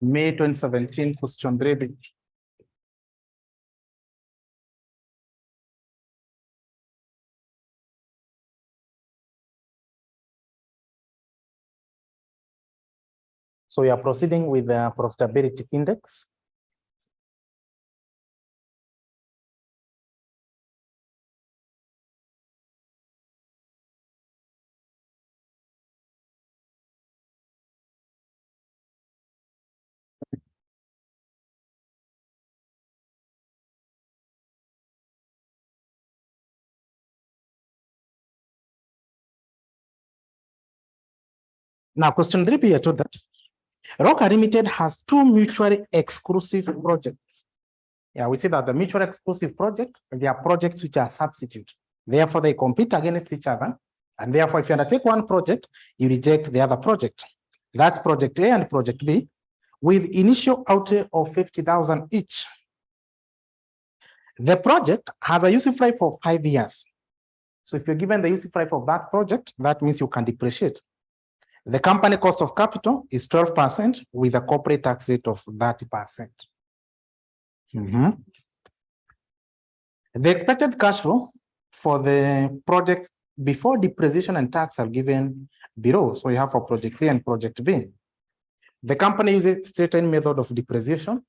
May 2017, question 3B. So we are proceeding with the profitability index. Now, question 3B, I told that Roca Limited has two mutually exclusive projects. Yeah, we see that the mutually exclusive projects, they are projects which are substitute. Therefore, they compete against each other. And therefore, if you undertake one project, you reject the other project. That's project A and project B, with initial outlay of 50,000 each. The project has a useful life of 5 years. So if you're given the useful life of that project, that means you can depreciate. The company cost of capital is 12% with a corporate tax rate of 30%. The expected cash flow for the projects before depreciation and tax are given below. So you have for project A and project B. The company uses straight-line method of depreciation.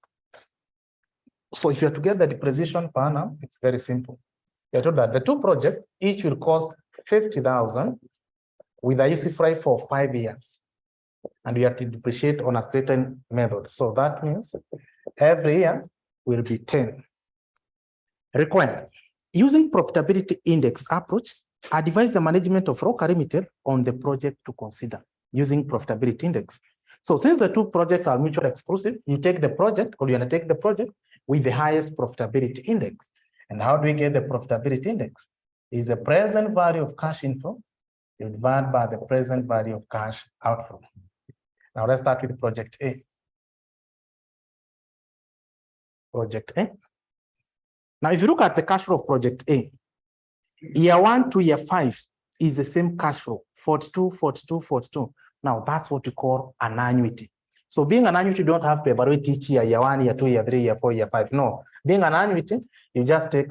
So if you are to get the depreciation per annum, it's very simple. You're told that the two projects each will cost 50,000 with a useful life for 5 years. And we have to depreciate on a straight-line method. So that means every year will be 10. Required. Using profitability index approach, advise the management of Roca Limited on the project to consider using profitability index. So since the two projects are mutually exclusive, you take the project or you undertake the project with the highest profitability index. And how do we get the profitability index? Is the present value of cash inflow divided by the present value of cash outflow. Now let's start with project A. Project A. Now, if you look at the cash flow of project A, year 1 to year 5 is the same cash flow, 42, 42, 42. Now, that's what we call an annuity. So being an annuity, you don't have to evaluate each year, year 1, year 2, year 3, year 4, year 5. No, being an annuity, you just take,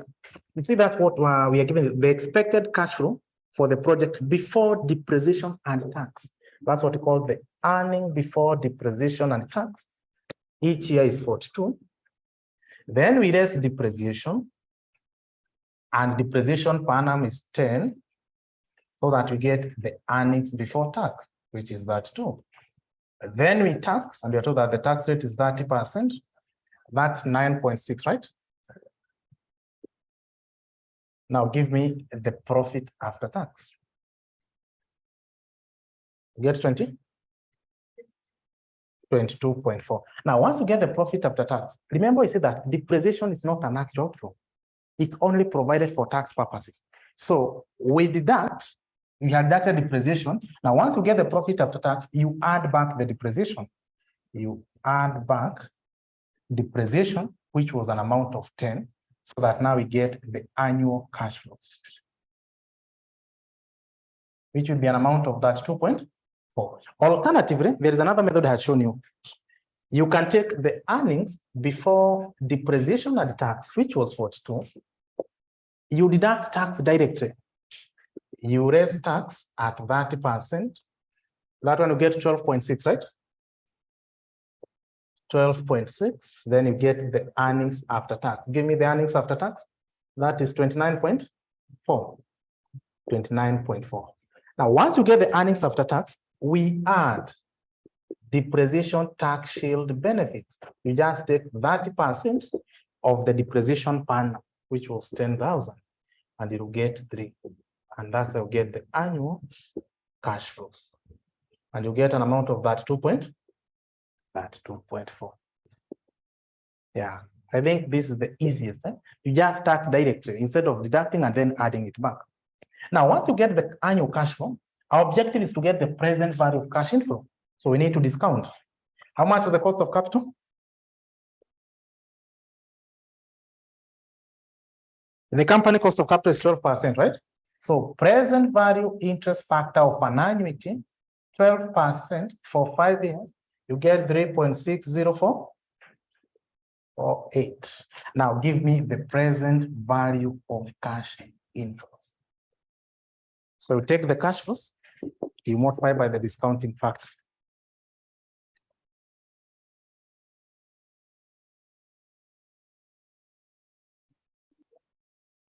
you see that's what we are given, the expected cash flow for the project before depreciation and tax. That's what we call the earning before depreciation and tax. Each year is 42. Then we raise depreciation, and depreciation per annum is 10, so that we get the earnings before tax, which is that too. Then we tax, and we are told that the tax rate is 30%. That's 9.6, right? Now give me the profit after tax. Get 20? 22.4. Now, once you get the profit after tax, remember I said that depreciation is not an actual outflow. It's only provided for tax purposes. So we deduct, we had deducted depreciation. Now, once you get the profit after tax, you add back the depreciation. You add back depreciation, which was an amount of 10, so that now we get the annual cash flows, which would be an amount of that 2.4. Alternatively, there is another method I had shown you. You can take the earnings before depreciation and tax, which was 42. You deduct tax directly. You raise tax at 30%. That one you get 12.6, right? 12.6. Then you get the earnings after tax. Give me the earnings after tax. That is 29.4. 29.4. Now, once you get the earnings after tax, we add depreciation tax shield benefits. You just take 30% of the depreciation per annum, which was 10,000, and you'll get 3. And that's how you get the annual cash flows. And you get an amount of that 2.4. Yeah, I think this is the easiest. You just tax directly instead of deducting and then adding it back. Now, once you get the annual cash flow, our objective is to get the present value of cash inflow. So we need to discount. How much is the cost of capital? The company cost of capital is 12%, right? So present value interest factor of an annuity, 12% for 5 years, you get 3.604 or 8. Now give me the present value of cash inflow. So you take the cash flows, you multiply by the discounting factor.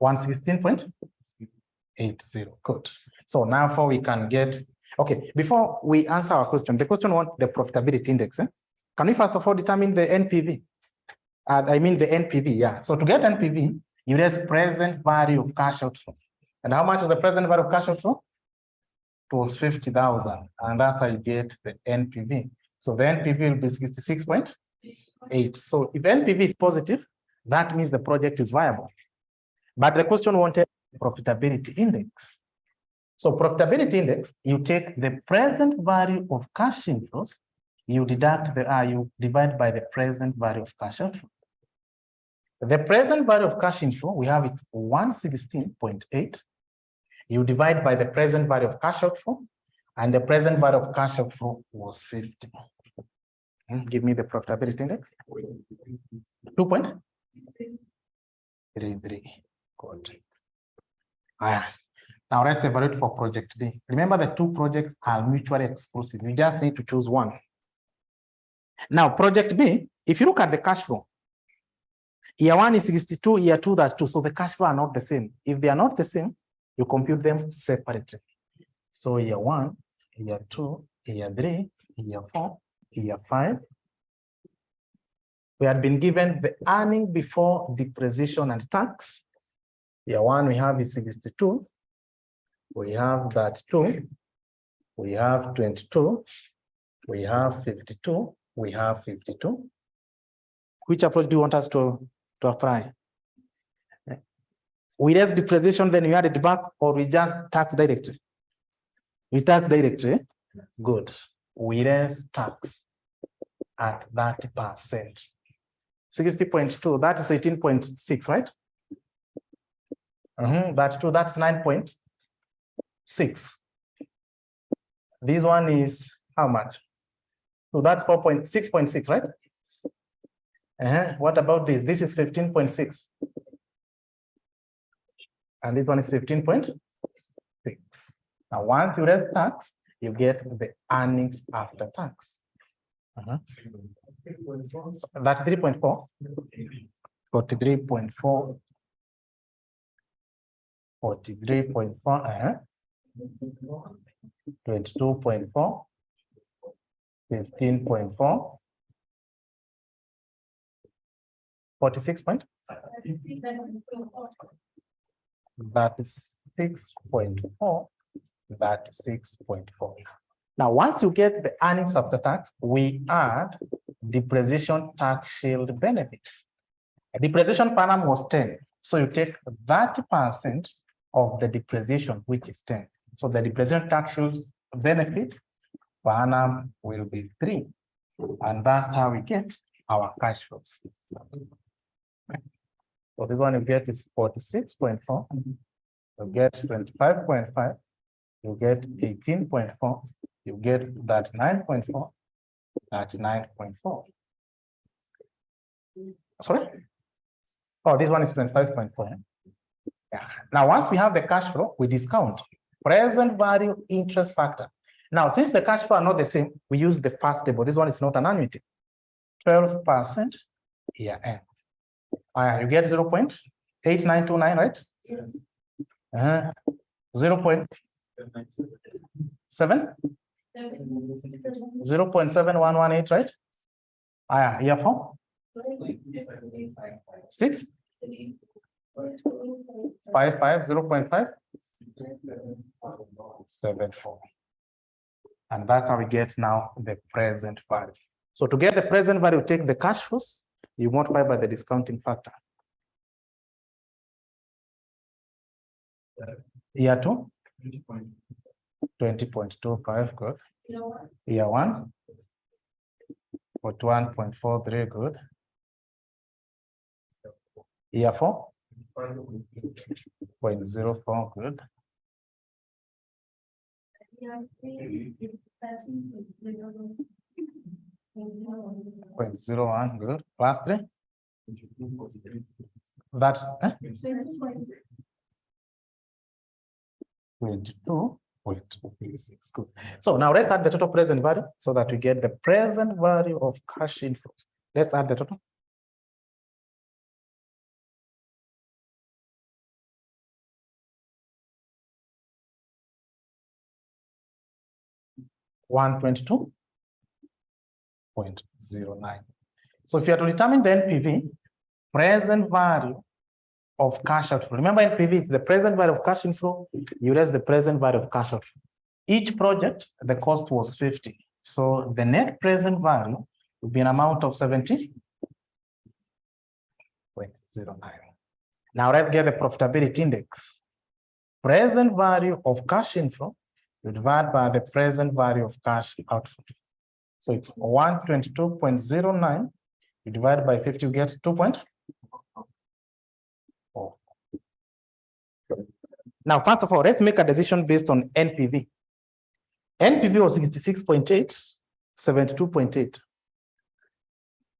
116.80. Good. So now we can get, okay, before we answer our question, the question wants the profitability index. Can we first of all determine the NPV? I mean the NPV, yeah. So to get NPV, you raise present value of cash outflow. And how much was the present value of cash outflow? It was 50,000. And that's how you get the NPV. So the NPV will be 66.8. So if NPV is positive, that means the project is viable. But the question wanted profitability index. So profitability index, you take the present value of cash inflows, you deduct you divide by the present value of cash outflow. The present value of cash inflow, we have it's 116.8. You divide by the present value of cash outflow, and the present value of cash outflow was 50. Give me the profitability index. 2.33. Good. Now let's evaluate for project B. Remember, the two projects are mutually exclusive. You just need to choose one. Now, project B, if you look at the cash flow, year 1 is 62, year 2 that's 2. So the cash flow are not the same. If they are not the same, you compute them separately. So year 1, year 2, year 3, year 4, year 5. We had been given the earning before depreciation and tax. Year 1 we have is 62. We have that 2. We have 22. We have 52. We have 52. Which approach do you want us to apply? We raise depreciation, then we add it back, or we just tax directly? We tax directly. Good. We raise tax at 30%. 60.2, that is 18.6, right? That 2, that's 9.6. This one is how much? So that's 6.6, right? What about this? This is 15.6. And this one is 15.6. Now, once you raise tax, you get the earnings after tax. That's 3.4. 43.4. 43.4. 22.4. 15.4. 46 point. That is 6.4. That is 6.4. Now, once you get the earnings after tax, we add depreciation tax shield benefits. A depreciation per annum was 10. So you take 30% of the depreciation, which is 10. So the depreciation tax shield benefit per annum will be 3. And that's how we get our cash flows. So this one you get is 46.4. You get 25.5. You get 18.4. You get that 9.4. That 9.4. Sorry? Oh, this one is 25.4. Yeah. Now, once we have the cash flow, we discount present value interest factor. Now, since the cash flow are not the same, we use the first table. This one is not an annuity. 12% year end. You get 0.8929, right? Yes. 0.7, 0.7118, right? Year 4, 6, 55, 0.5, 74. And that's how we get now the present value. So to get the present value, take the cash flows, you multiply by the discounting factor. Year 2, 20.25, good. Year 1, 41.43, good. Year 4, 0.04, good. 0.01, good. Plus 3. That 22.36, good. So now let's add the total present value so that we get the present value of cash inflows. Let's add the total. $122.09. So if you are to determine the NPV, present value of cash outflow. Remember, NPV is the present value of cash inflow. You less the present value of cash outflow. Each project, the cost was 50. So the net present value would be an amount of 70.09. Now let's get the profitability index. Present value of cash inflow divided by the present value of cash outflow. So it's 122.09. You divide by 50, you get 2.4. Now, first of all, let's make a decision based on NPV. NPV was 66.8, 72.8.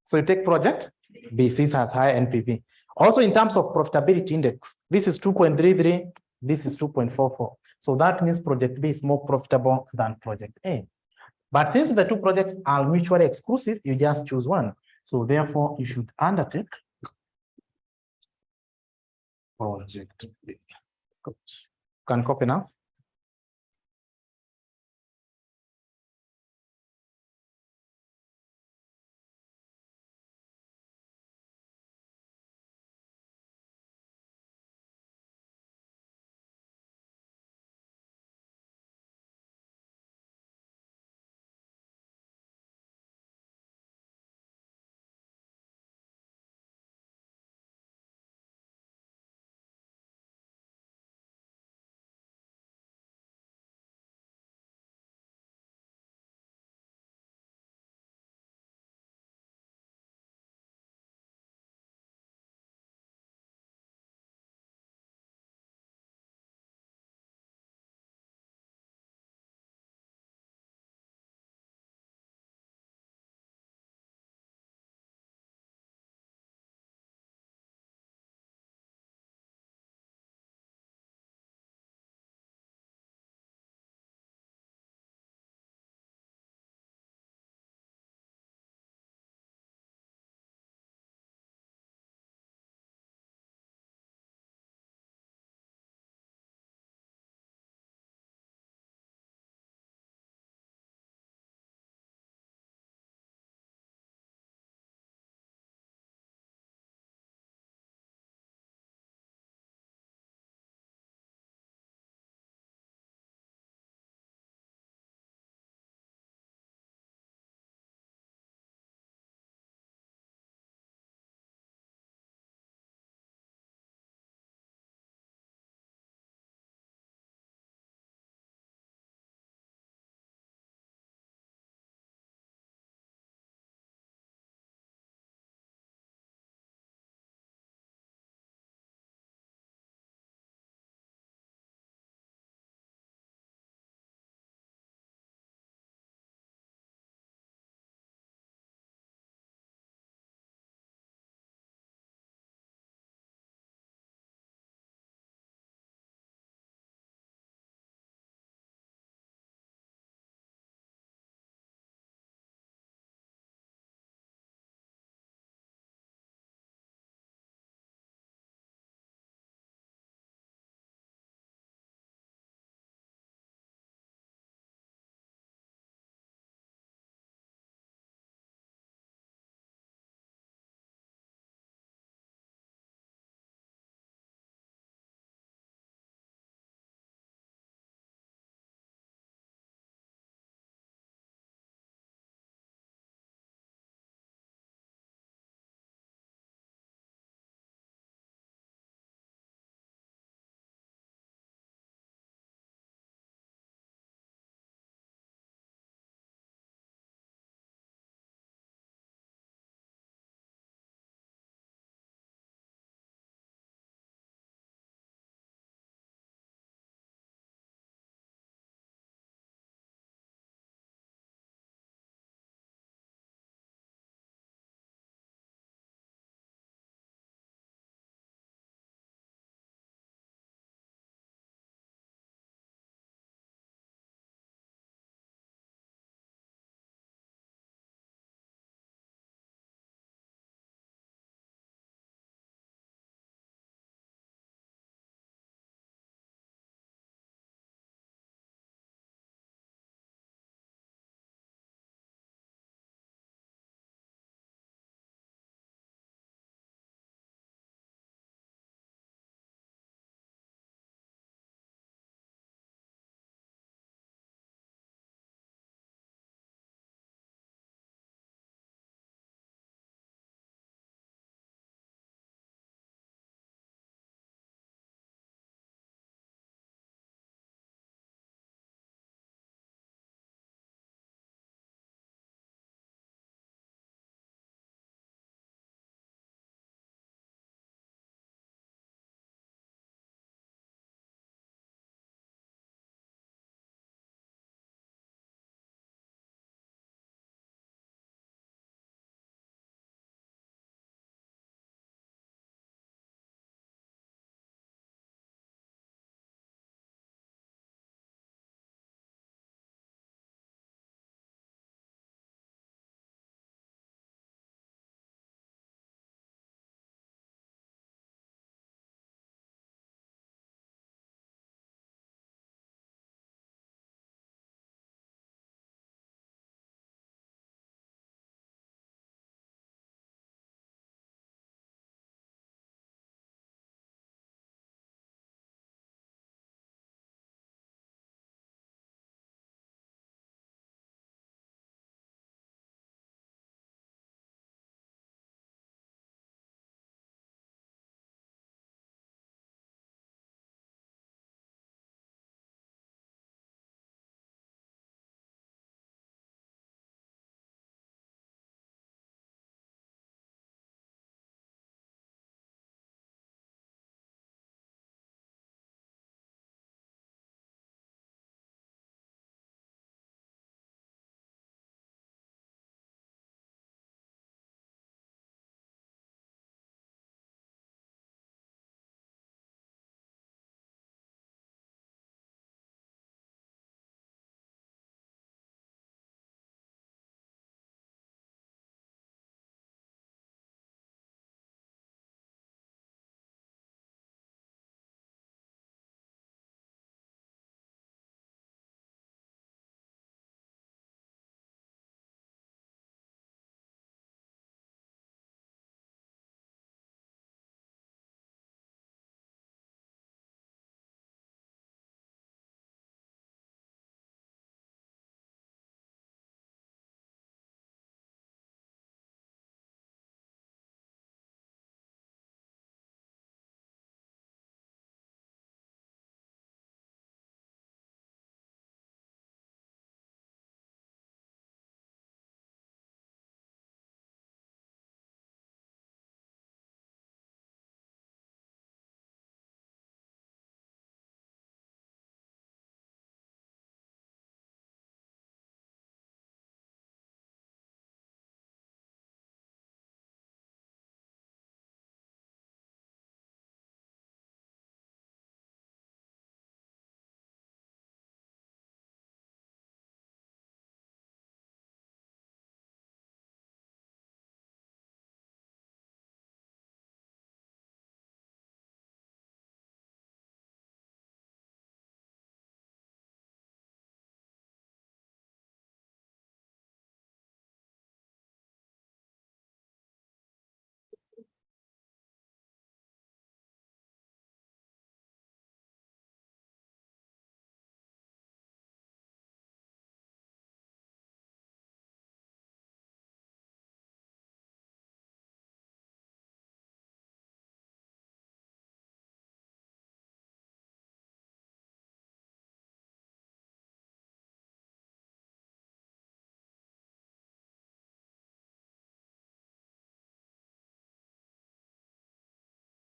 So you take project B, this has high NPV. Also, in terms of profitability index, this is 2.33, this is 2.44. So that means project B is more profitable than project A. But since the two projects are mutually exclusive, you just choose one. So therefore, you should undertake project B. Good. Can copy now.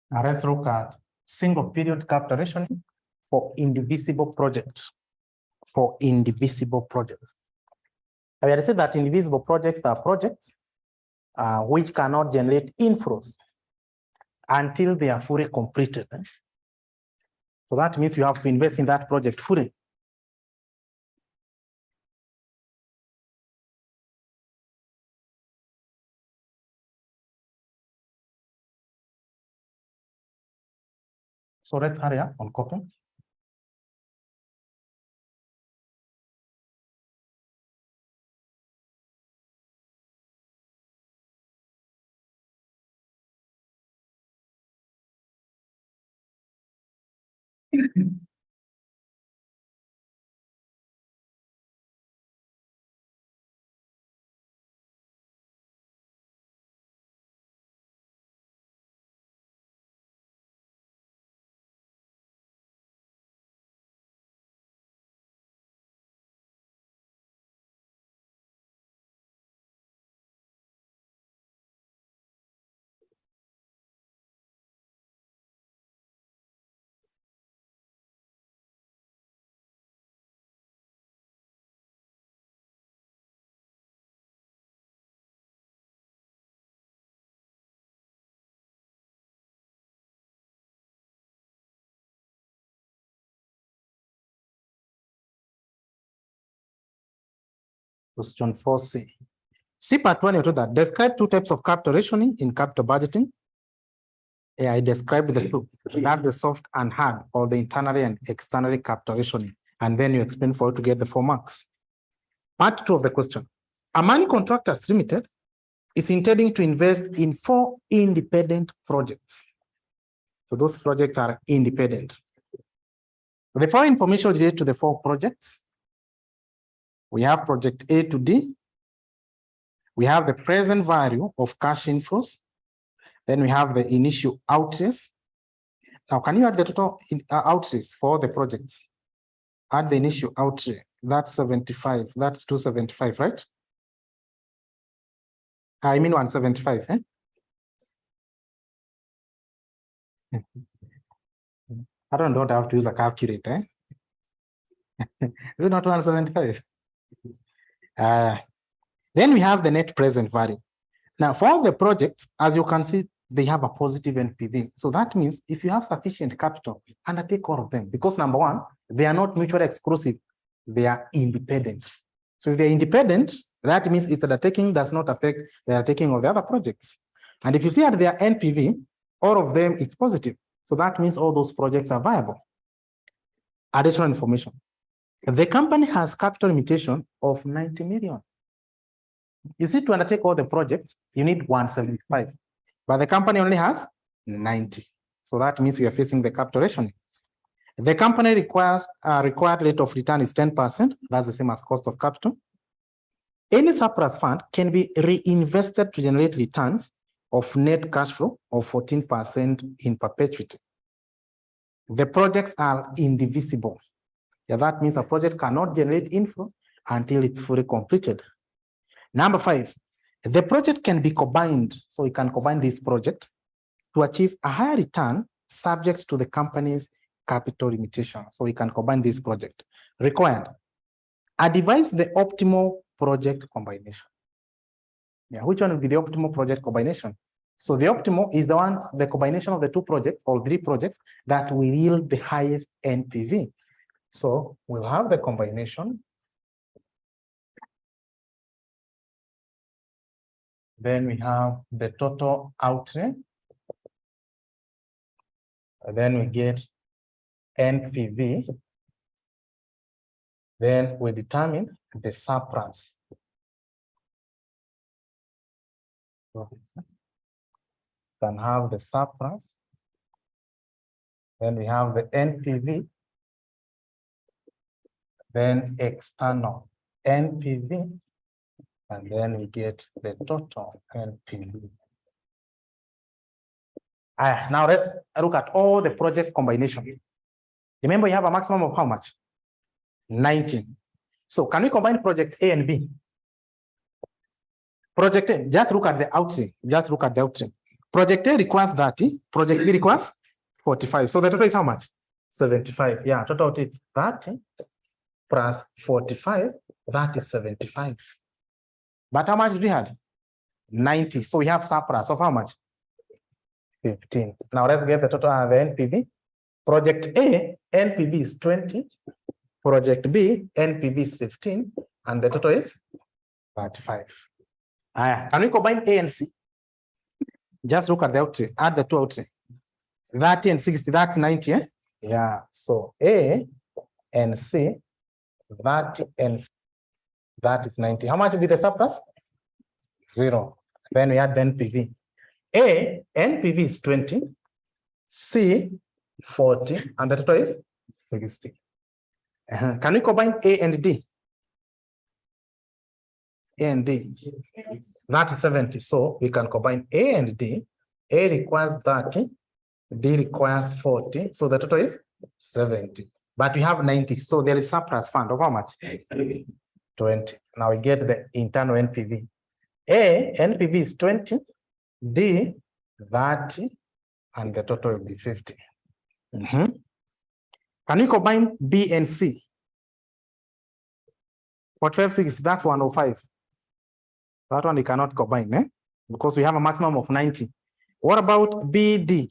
Now let's look at single period capital rationing for indivisible projects. For indivisible projects. I will say that indivisible projects are projects which cannot generate inflows until they are fully completed. So that means you have to invest in that project fully. So let's hurry up on copy. Question 4C. See part 1, you told that describe two types of capital rationing in capital budgeting. I described the two. You have the soft and hard, or the internally and externally capital rationing. And then you explain for you to get the 4 marks. Part 2 of the question. Amani Contractors Limited is intending to invest in 4 independent projects. So those projects are independent. The following information related to the 4 projects. We have project A to D. We have the present value of cash inflows. Then we have the initial outlays. Now, can you add the total outlays for the projects? Add the initial outlay. That's 75. That's 275, right? I mean 175. Eh? I don't have to use a calculator. Eh? Is it not 175? Then we have the net present value. Now, for all the projects, as you can see, they have a positive NPV. So that means if you have sufficient capital, undertake all of them. Because number one, they are not mutually exclusive. They are independent. So if they're independent, that means its undertaking does not affect the undertaking of the other projects. And if you see at their NPV, all of them is positive. So that means all those projects are viable. Additional information. The company has capital limitation of 90 million. You see, to undertake all the projects, you need 175. But the company only has 90. So that means we are facing the capital rationing. The company requires required rate of return is 10%. That's the same as cost of capital. Any surplus fund can be reinvested to generate returns of net cash flow of 14% in perpetuity. The projects are indivisible. Yeah, that means a project cannot generate inflow until it's fully completed. Number 5, the project can be combined. So you can combine this project to achieve a higher return subject to the company's capital limitation. So we can combine this project. Required. Advise the optimal project combination. Yeah, which one will be the optimal project combination? So the optimal is the combination of the 2 projects or 3 projects that will yield the highest NPV. So we'll have the combination. Then we have the total outlay. And then we get NPV. Then we determine the surplus. So can have the surplus. Then we have the NPV. Then external NPV. And then we get the total NPV. Now let's look at all the projects combination. Remember, you have a maximum of how much? 19. So can we combine project A and B? Project A, just look at the outlay. Just look at the outlay. Project A requires 30, project B requires 45. So the total is how much? 75. Yeah, total is 30 plus 45, that is 75. But how much do we have? 90. So we have surplus of how much? 15. Now let's get the total of the NPV. Project A, NPV is 20. Project B, NPV is 15. And the total is 35. Can we combine A and C? Just look at the outtake, add the two outtake. 30 and 60, that's 90, eh? Yeah, so A and C, 30 and C, that is 90. How much will be the surplus? 0. Then we add the NPV. A, NPV is 20, C, 40, and the total is 60. Can we combine A and D? A and D, that is 70. So we can combine A and D. A requires 30, D requires 40. So the total is 70. But we have 90. So there is surplus fund of how much? 20. Now we get the internal NPV. A, NPV is 20, D, 30, and the total will be 50. Can we combine B and C? 45, 60, that's 105. That one we cannot combine, eh? Because we have a maximum of 90. What about BD?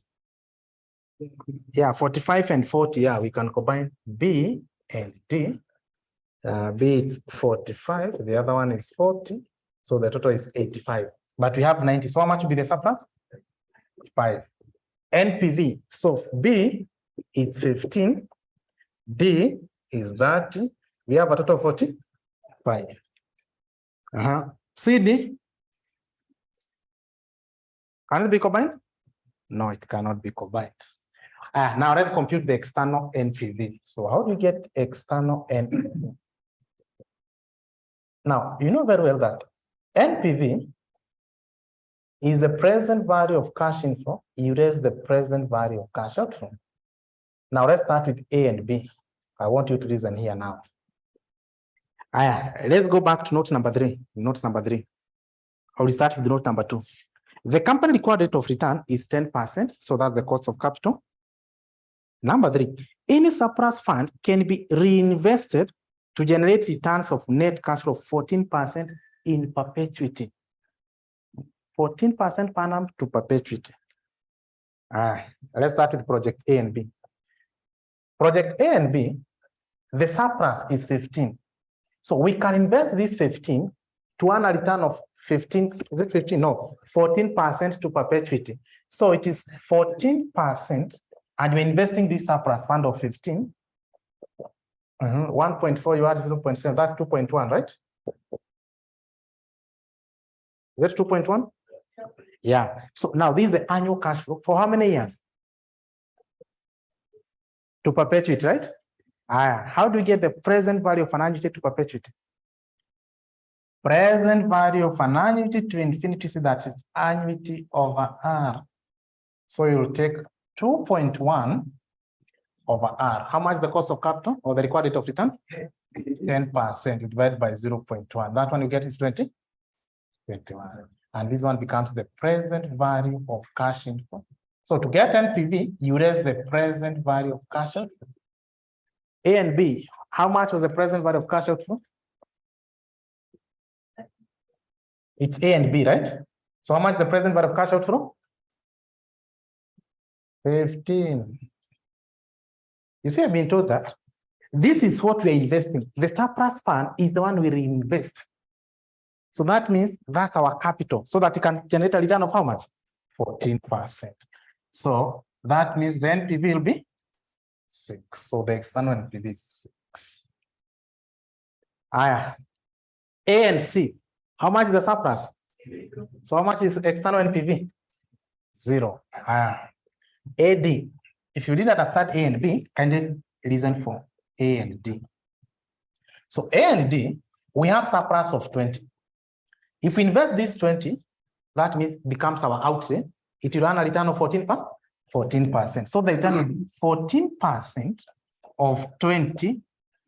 Yeah, 45 and 40. Yeah, we can combine B and D. B is 45, the other one is 40. So the total is 85. But we have 90. So how much will be the surplus? 5. NPV. So B is 15. D is 30. We have a total of 45. CD. Can it be combined? No, it cannot be combined. Now let's compute the external NPV. So how do you get external NPV? Now, you know very well that NPV is the present value of cash inflow. You raise the present value of cash outflow. Now let's start with A and B. I want you to listen here now. Let's go back to note number 3. Note number 3. I will start with note number 2. The company required rate of return is 10%, so that's the cost of capital. Number 3, any surplus fund can be reinvested to generate returns of net cash flow 14% in perpetuity. 14% per annum to perpetuity. Let's start with project A and B. Project A and B, the surplus is 15. So we can invest this 15 to earn a return of 15, is it 15? No, 14% to perpetuity. So it is 14%, and we're investing this surplus fund of 15. 1.4, you add 0.7, that's 2.1, right? Is that 2.1? Yeah. So now this is the annual cash flow for how many years? To perpetuity, right? How do we get the present value of an annuity to perpetuity? Present value of an annuity to infinity, so that is annuity over R. So you'll take 2.1 over R. How much is the cost of capital or the required rate of return? 10%. You divide by 0.1. That one you get is 20? 21. And this one becomes the present value of cash inflow. So to get NPV, you raise the present value of cash outflow. A and B, how much was the present value of cash outflow? It's A and B, right? So how much is the present value of cash outflow? 15. You see, I've been told that this is what we're investing. The surplus fund is the one we reinvest. So that means that's our capital, so that it can generate a return of how much? 14%. So that means the NPV will be 6. So the external NPV is 6. A and C. How much is the surplus? So how much is external NPV? 0. AD. If you didn't understand A and B, kindly listen for A and D. So A and D, we have surplus of 20. If we invest this 20, that means becomes our outlay. It will earn a return of 14%. So the return will be 14% of 20.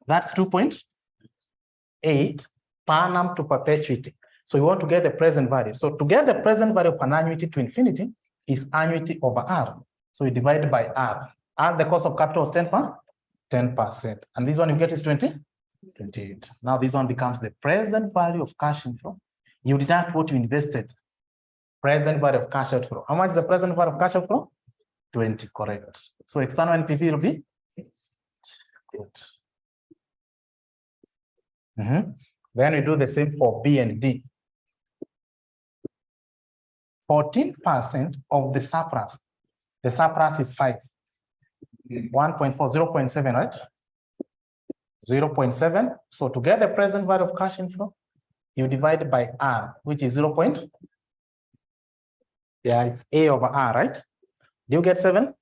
That's 2.8 per annum to perpetuity. So we want to get the present value. So to get the present value of an annuity to infinity, is annuity over R. So you divide by R. R, the cost of capital was 10%. And this one you get is 28. Now this one becomes the present value of cash inflow. You deduct what you invested. Present value of cash outflow. How much is the present value of cash outflow? 20, correct. So external NPV will be good. Then we do the same for B and D. 14% of the surplus. The surplus is 5. 1.4, 0.7, right? 0.7. So to get the present value of cash inflow, you divide by R, which is 0. Yeah, it's A over R, right? Do you get 7?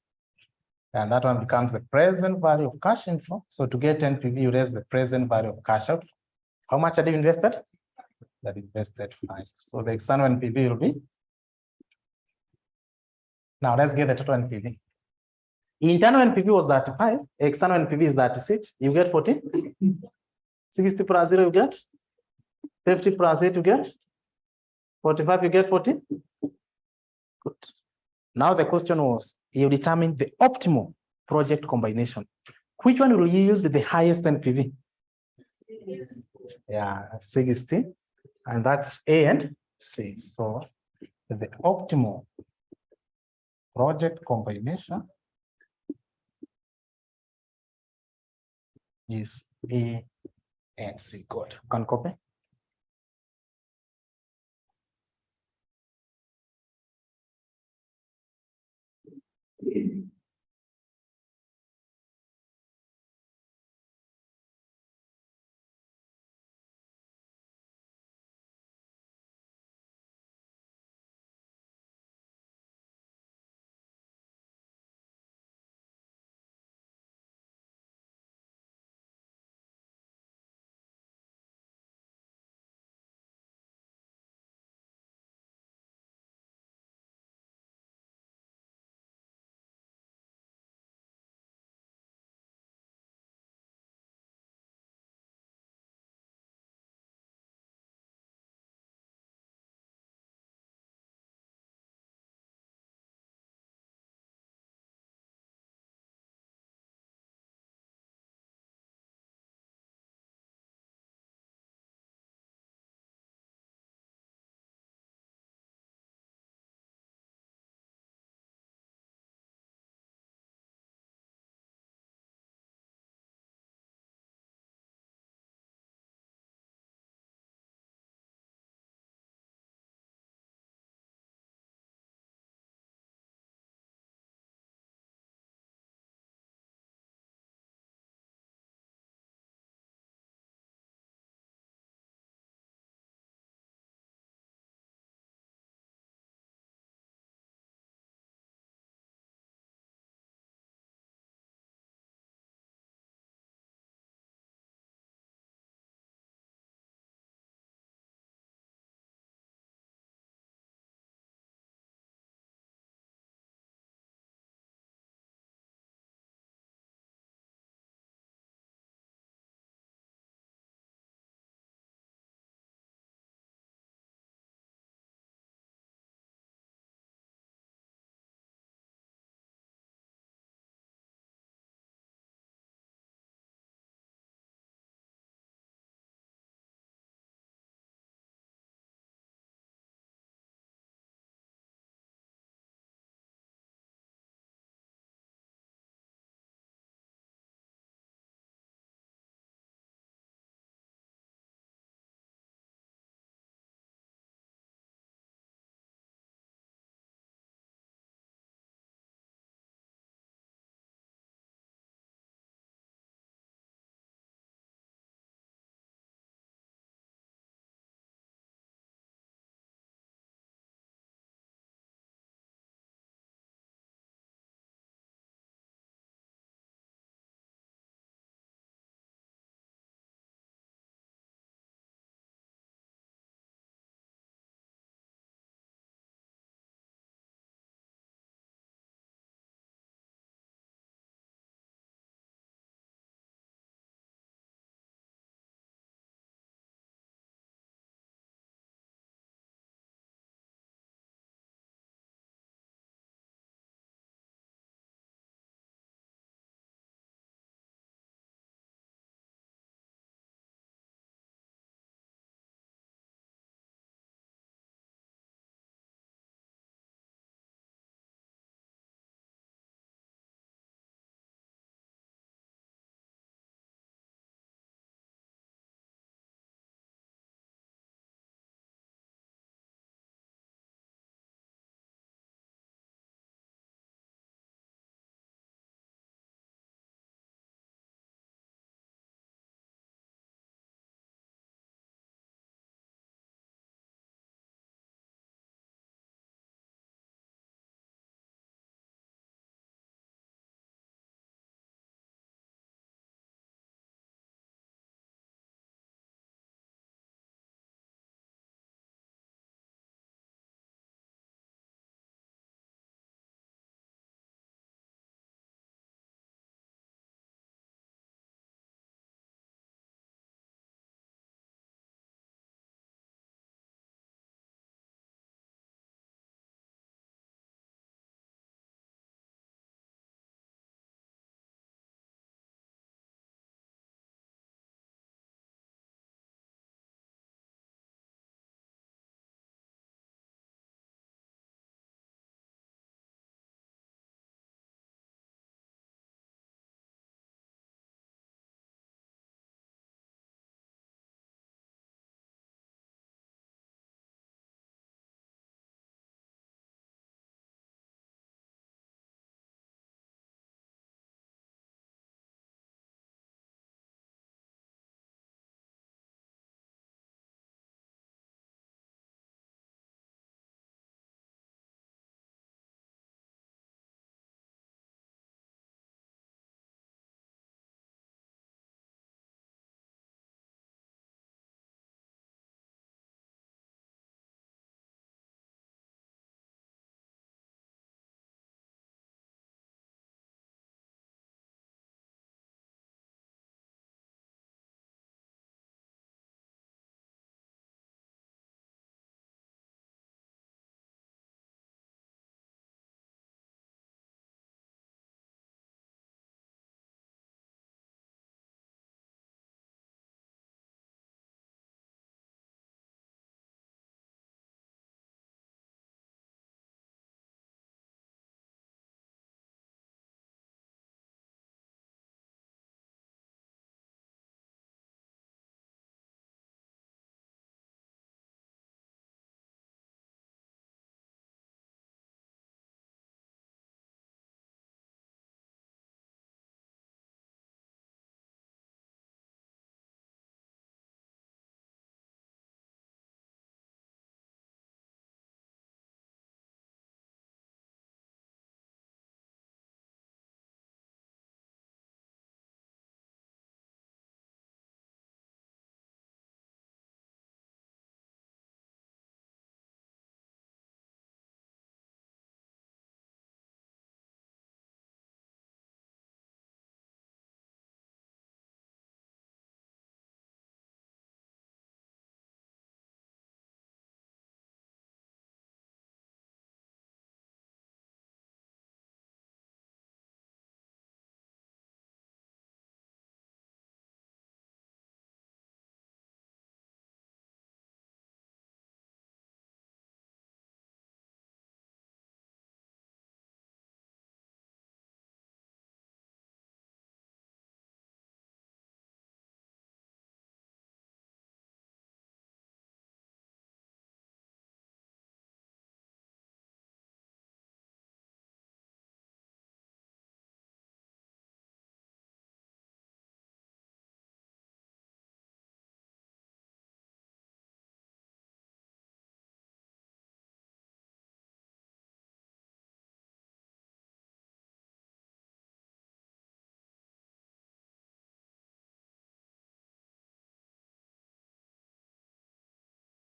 And that one becomes the present value of cash inflow. So to get NPV, you raise the present value of cash out. How much have you invested? That invested 5. So the external NPV will be. Now let's get the total NPV. Internal NPV was 35. External NPV is 36. You get 14. 60 plus 0, you get 50 plus 8, you get 45, you get 14. Good. Now the question was, you determine the optimal project combination. Which one will yield the highest NPV? Yeah, 60. And that's A and C. So the optimal project combination is A and C. Good. Can copy?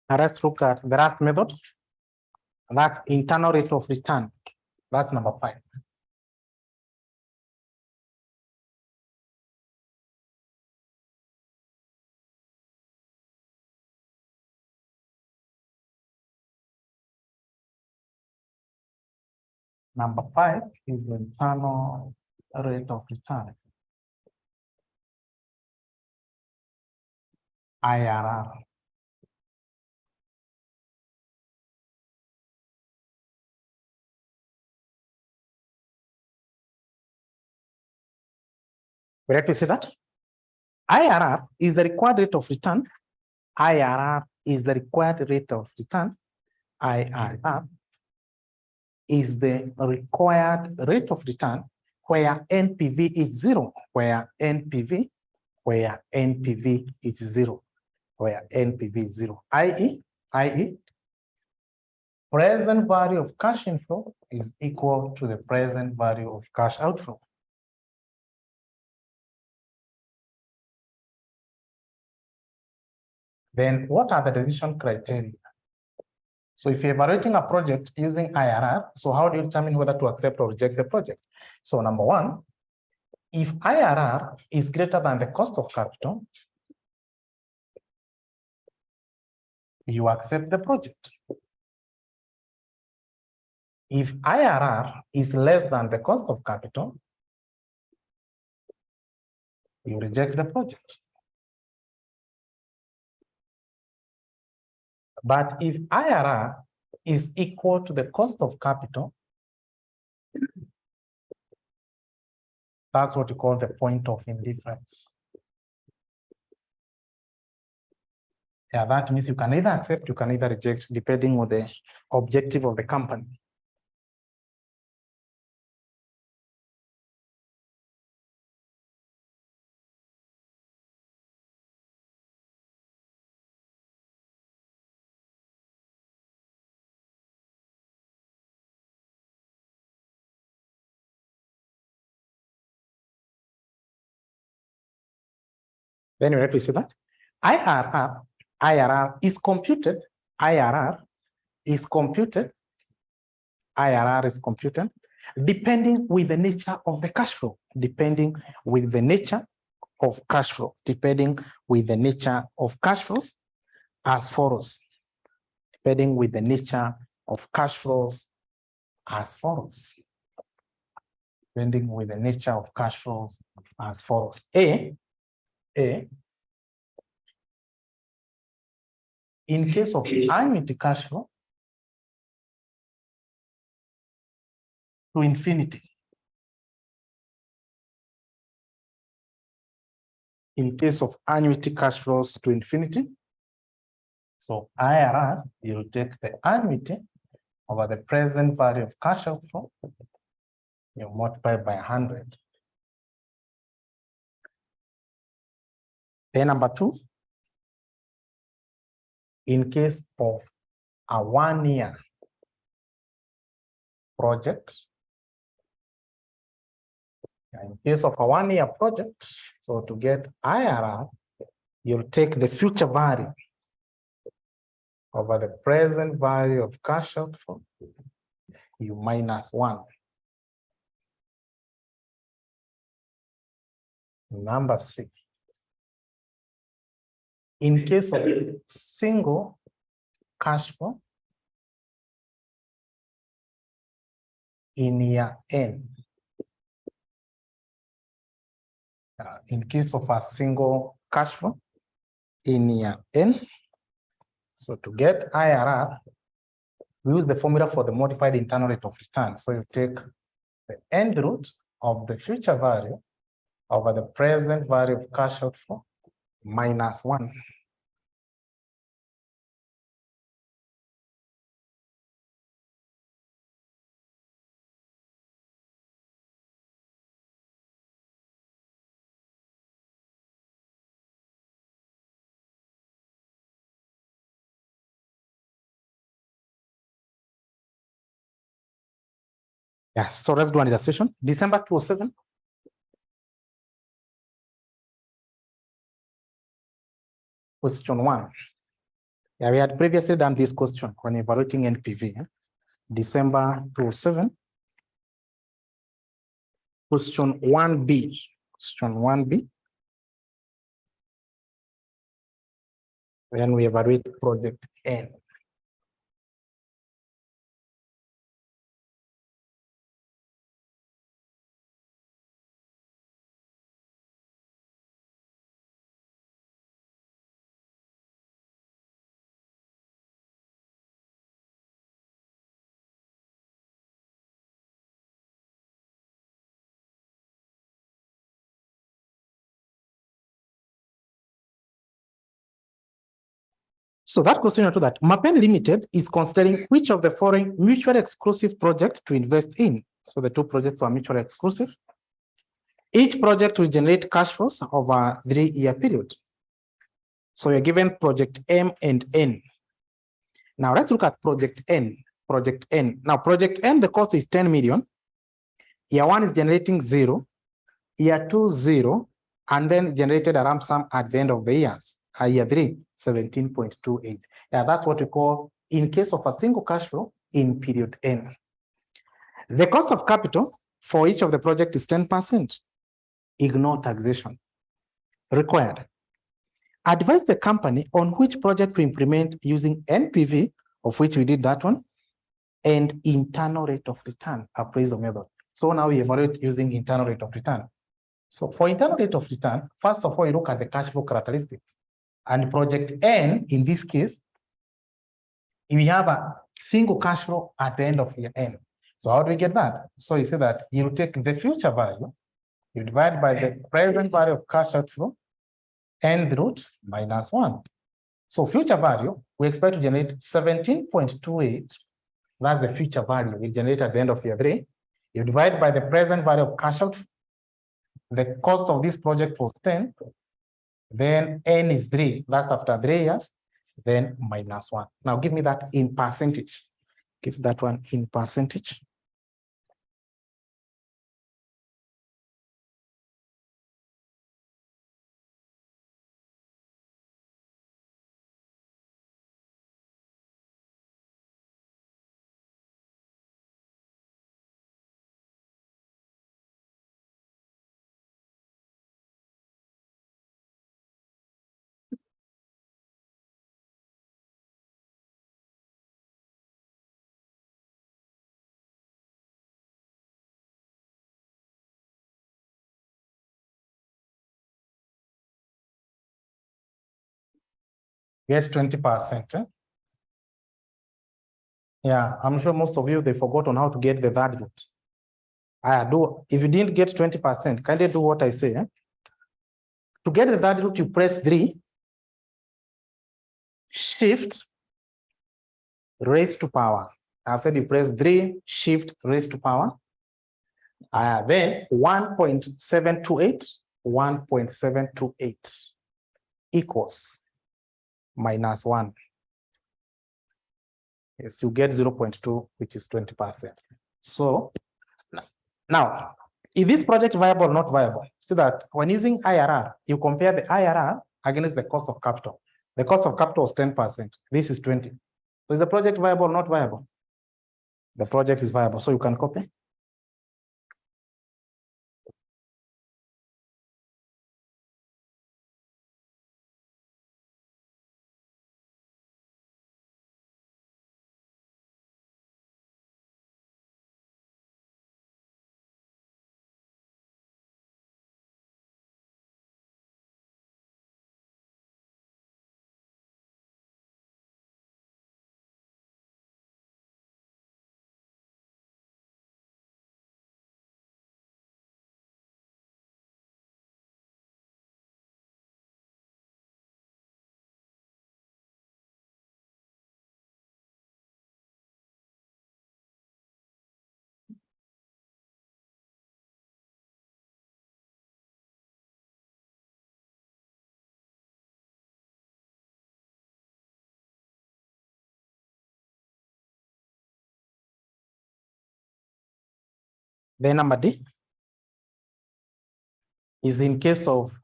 Now let's look at the last method. That's internal rate of return. That's number 5. Number 5 is the internal rate of return, IRR. We have to see that IRR is the required rate of return. IRR is the required rate of return. IRR is the required rate of return where NPV is 0, where NPV is 0, where NPV is 0, i.e. present value of cash inflow is equal to the present value of cash outflow. Then what are the decision criteria? So if you're evaluating a project using IRR, so how do you determine whether to accept or reject the project? So number 1, if IRR is greater than the cost of capital, you accept the project. If IRR is less than the cost of capital, you reject the project. But if IRR is equal to the cost of capital, that's what you call the point of indifference. Yeah, that means you can either accept, you can either reject, depending on the objective of the company. Then you have to see that IRR is computed. IRR is computed depending with the nature of the cash flow, depending with the nature of cash flow, depending with the nature of cash flows as follows. Depending with the nature of cash flows as follows. Depending with the nature of cash flows as follows. A, in case of annuity cash flow, to infinity. In case of annuity cash flows to infinity, so IRR, you take the annuity over the present value of cash outflow, you multiply by 100. Then number 2, in case of a 1-year project, in case of a 1-year project, so to get IRR, you'll take the future value over the present value of cash outflow, you minus 1. Number 6, in case of single cash flow in year N, in case of a single cash flow in year N, so to get IRR, we use the formula for the modified internal rate of return. So you take the end root of the future value over the present value of cash outflow minus 1. Yes, so let's do an illustration. December 2007. Question 1. Yeah, we had previously done this question when evaluating NPV, December 2007. Question 1B. Question 1B. Then we evaluate project N. So that question to that, Mapen Limited is considering which of the following mutually exclusive project to invest in. So the two projects are mutually exclusive. Each project will generate cash flows over a 3-year period. So you're given project M and N. Now let's look at project N. Project N. Now project N, the cost is 10 million. Year 1 is generating 0. Year 2, 0. And then generated a lump sum at the end of the years. Year 3, 17.28. Yeah, that's what we call in case of a single cash flow in period N. The cost of capital for each of the project is 10%. Ignore taxation. Required. Advise the company on which project to implement using NPV, of which we did that one, and internal rate of return, appraisal method. So now we evaluate using internal rate of return. So for internal rate of return, first of all, you look at the cash flow characteristics. And project N, in this case, we have a single cash flow at the end of year N. So how do we get that? So you say that you take the future value, you divide by the present value of cash outflow, and root minus 1. So future value, we expect to generate 17.28. That's the future value we generate at the end of year 3. You divide by the present value of cash out. The cost of this project was 10. Then N is 3. That's after 3 years. Then minus 1. Now give me that in percentage. Give that one in percentage. Yes, 20%. Yeah, I'm sure most of you, they forgot on how to get the third root. If you didn't get 20%, kindly do what I say. To get the third root, you press 3, shift, raise to power. I've said you press 3, shift, raise to power. Then 1.728 equals minus 1. Yes, you get 0.2, which is 20%. So now, is this project viable or not viable? See that when using IRR, you compare the IRR against the cost of capital. The cost of capital was 10%. This is 20. So is the project viable or not viable? The project is viable, so you can copy. Then number D is in case of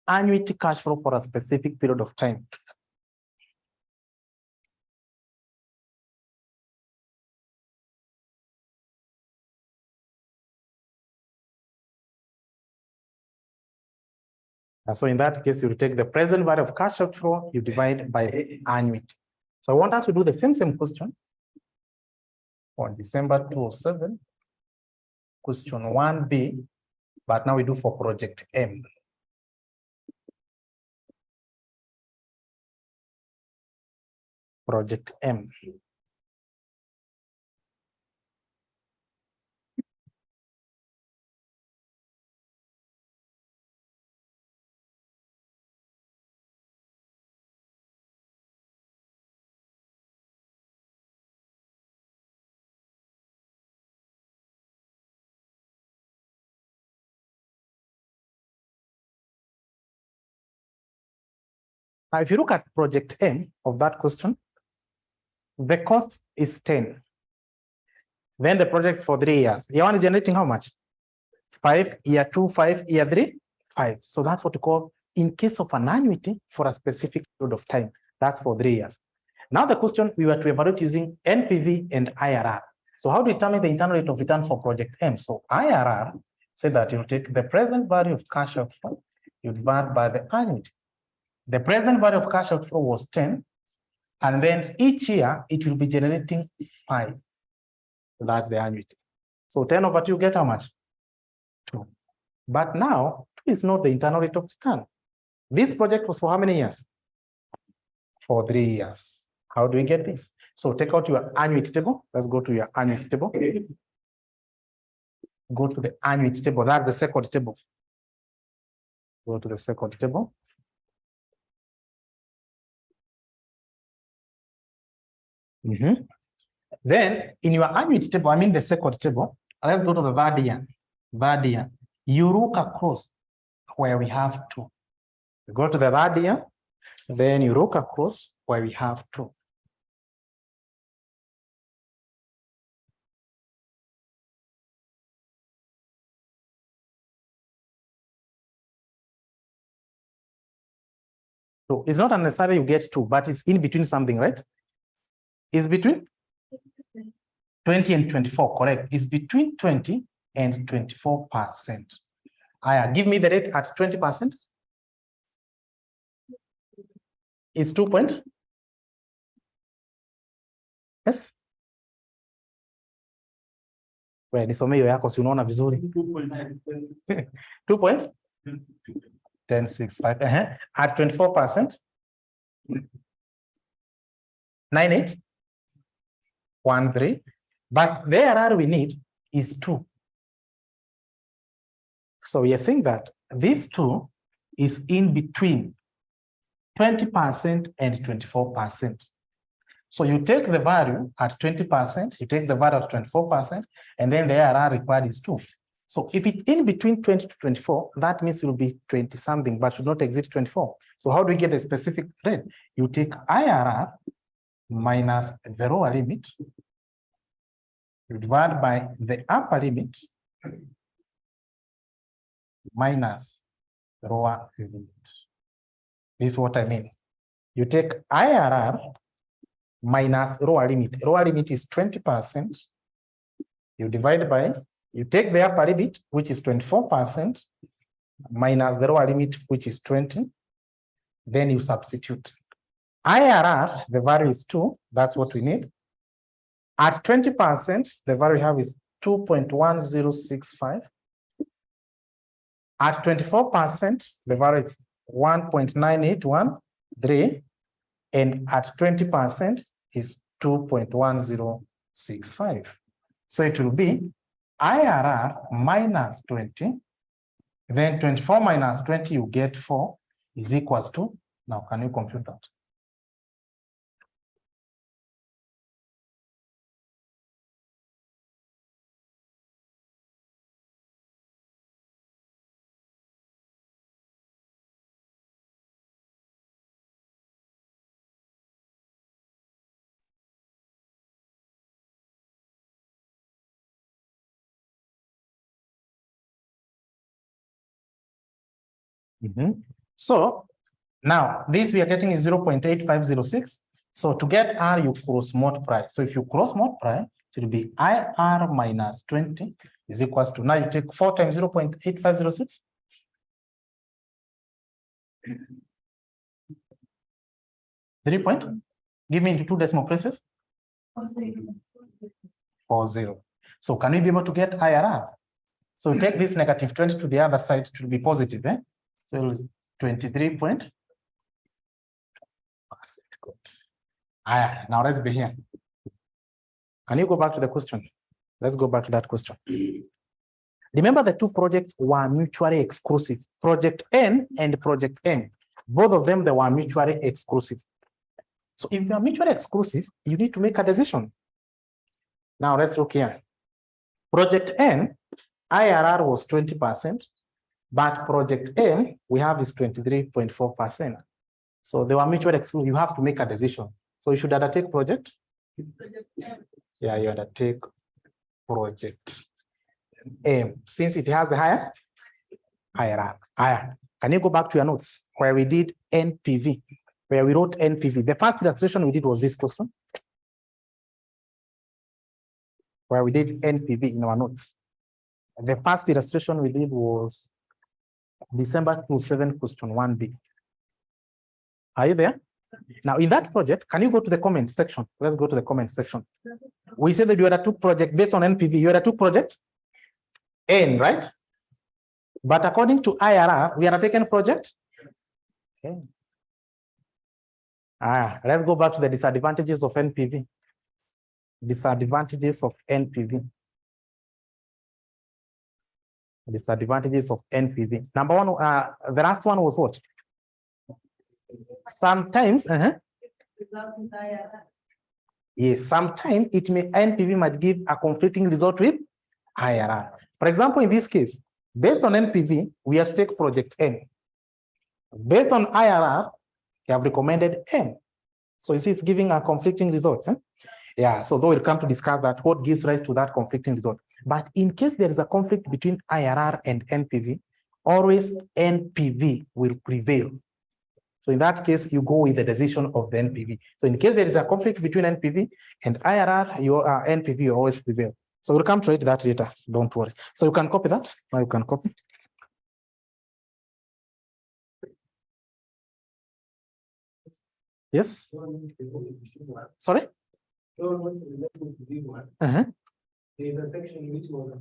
annuity cash flow for a specific period of time. And so in that case, you take the present value of cash outflow, you divide by the annuity. So I want us to do the same question on December 2007, question 1B, but now we do for project M. Project M. Now, if you look at project M of that question, the cost is 10. Then the project's for 3 years. Year one is generating how much? 5, year 2, 5, year 3, 5. So that's what we call in case of an annuity for a specific period of time. That's for 3 years. Now the question, we were to evaluate using NPV and IRR. So how do you determine the internal rate of return for project M? So IRR said that you take the present value of cash outflow, you divide by the annuity. The present value of cash outflow was 10, and then each year it will be generating 5. So that's the annuity. So 10 over 2, get how much? 2. But now 2 is not the internal rate of return. This project was for how many years? For 3 years. How do we get this? So take out your annuity table. Let's go to your annuity table. Go to the annuity table. That's the second table. Go to the second table. Then in your annuity table, I mean the second table, let's go to the third year. Third year, you look across where we have 2. You go to the third year, then you look across where we have 2. So it's not necessarily you get 2, but it's in between something, right? It's between 20 and 24, correct? It's between 20 and 24%. Give me the rate at 20%. Is 2 point? Yes. Well, nisome hiyo yako si unaona vizuri. 2 point? 10.65. At 24%. 9813. But the error we need is 2. So we are saying that this 2 is in between 20% and 24%. So you take the value at 20%, you take the value at 24%, and then the ARR required is 2. So if it's in between 20 to 24, that means it will be 20 something, but should not exceed 24. So how do we get a specific rate? You take IRR minus the lower limit, you divide by the upper limit minus the lower limit. This is what I mean. You take IRR minus lower limit. Lower limit is 20%. You divide by, you take the upper limit, which is 24%, minus the lower limit, which is 20. Then you substitute. IRR, the value is 2. That's what we need. At 20%, the value we have is 2.1065. At 24%, the value is 1.9813. And at 20% is 2.1065. So it will be IRR minus 20. Then 24 minus 20, you get 4 is equals to, now can you compute that? So now this we are getting is 0.8506. So to get R, you cross multiply. So if you cross multiply, it will be IR minus 20 is equals to, now you take 4 times 0.8506. 3 point. Give me into 2 decimal places. 40. So can we be able to get IRR? So we take this negative 20 to the other side to be positive. So 23 point. Good. Now let's be here. Can you go back to the question? Let's go back to that question. Remember, the 2 projects were mutually exclusive. Project N and Project M. Both of them, they were mutually exclusive. So if they are mutually exclusive, you need to make a decision. Now let's look here. Project N, IRR was 20%, but Project M, we have is 23.4%. So they were mutually exclusive. You have to make a decision. So you should undertake project. Yeah, you undertake project M, since it has the higher IRR. Can you go back to your notes where we did NPV, where we wrote NPV? The first illustration we did was this question, where we did NPV in our notes. The first illustration we did was December 27, question 1B. Are you there? Now, in that project, can you go to the comment section? Let's go to the comment section. We said that you had a 2 project based on NPV. You had a 2 project N, right? But according to IRR, we are taking project. Okay. Let's go back to the disadvantages of NPV. Disadvantages of NPV. Disadvantages of NPV. Number 1, the last one was what? Sometimes, yes, sometimes NPV might give a conflicting result with IRR. For example, in this case, based on NPV, we have to take project N. Based on IRR, we have recommended M. So you see, it's giving a conflicting result. Yeah, so though we'll come to discuss that, what gives rise to that conflicting result. But in case there is a conflict between IRR and NPV, always NPV will prevail. So in that case, you go with the decision of the NPV. So in case there is a conflict between NPV and IRR, your NPV will always prevail. So we'll come to it that later. Don't worry. So you can copy that. Now you can copy. Yes. Sorry. There's a section which was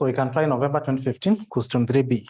So we can try November 2015, question 3B.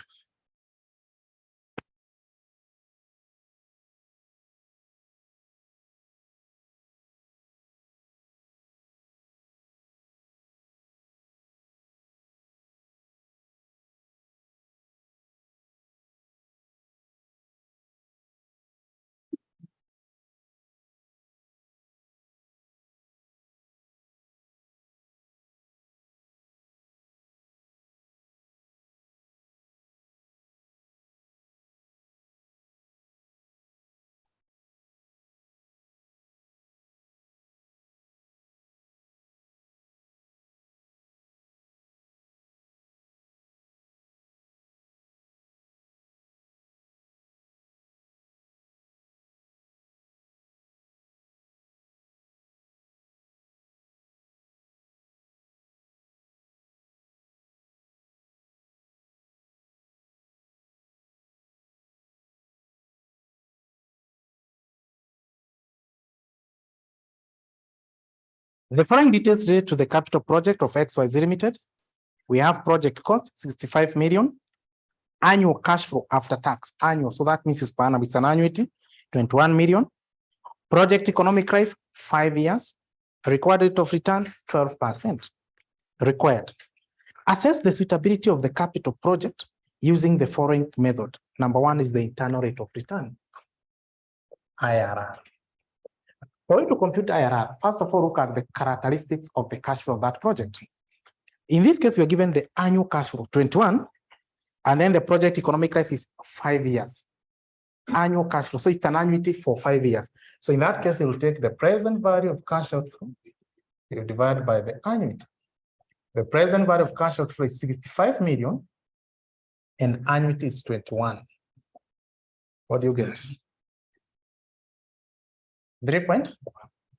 The following details relate to the capital project of XYZ Limited. We have project cost 65 million, annual cash flow after tax, annual, so that means it's per annum, it's an annuity, 21 million. Project economic life, 5 years. Required rate of return, 12%. Required. Assess the suitability of the capital project using the following method. Number one is the internal rate of return, IRR. For you to compute IRR, first of all, look at the characteristics of the cash flow of that project. In this case, we are given the annual cash flow, 21, and then the project economic life is 5 years. Annual cash flow, so it's an annuity for 5 years. So in that case, you will take the present value of cash outflow, you divide by the annuity. The present value of cash outflow is 65 million, and annuity is 21. What do you get? 3 point?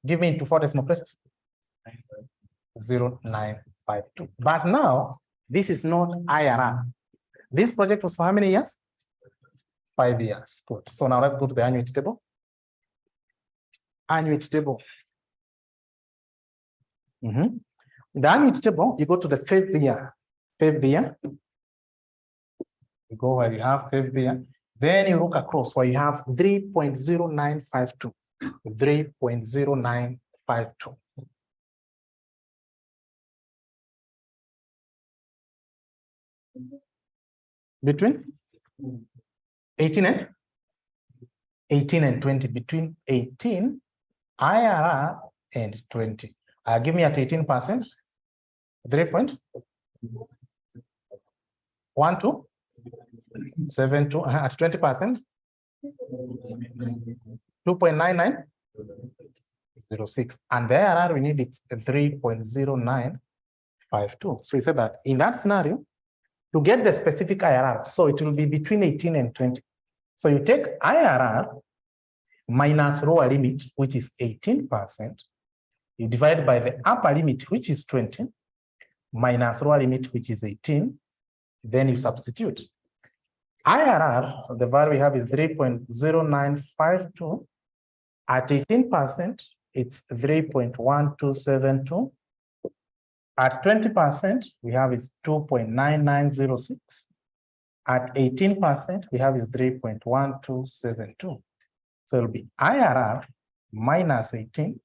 Give me into 4 decimal places. 0952. But now, this is not IRR. This project was for how many years? 5 years. Good. So now let's go to the annuity table. Annuity table. The annuity table, you go to the 5th year. 5th year. You go where you have 5th year. Then you look across where you have 3.0952. 3.0952. Between 18 and 20. Between 18 IRR and 20. Give me at 18%. 3.12 72 at 20%. 2.9906, and the IRR we need it's 3.0952. So we said that in that scenario, to get the specific IRR, so it will be between 18 and 20. So you take IRR minus lower limit, which is 18%. You divide by the upper limit, which is 20, minus lower limit, which is 18. Then you substitute. IRR, the value we have is 3.0952. At 18%, it's 3.1272. At 20%, we have is 2.9906. At 18%, we have is 3.1272. So it'll be IRR minus 18.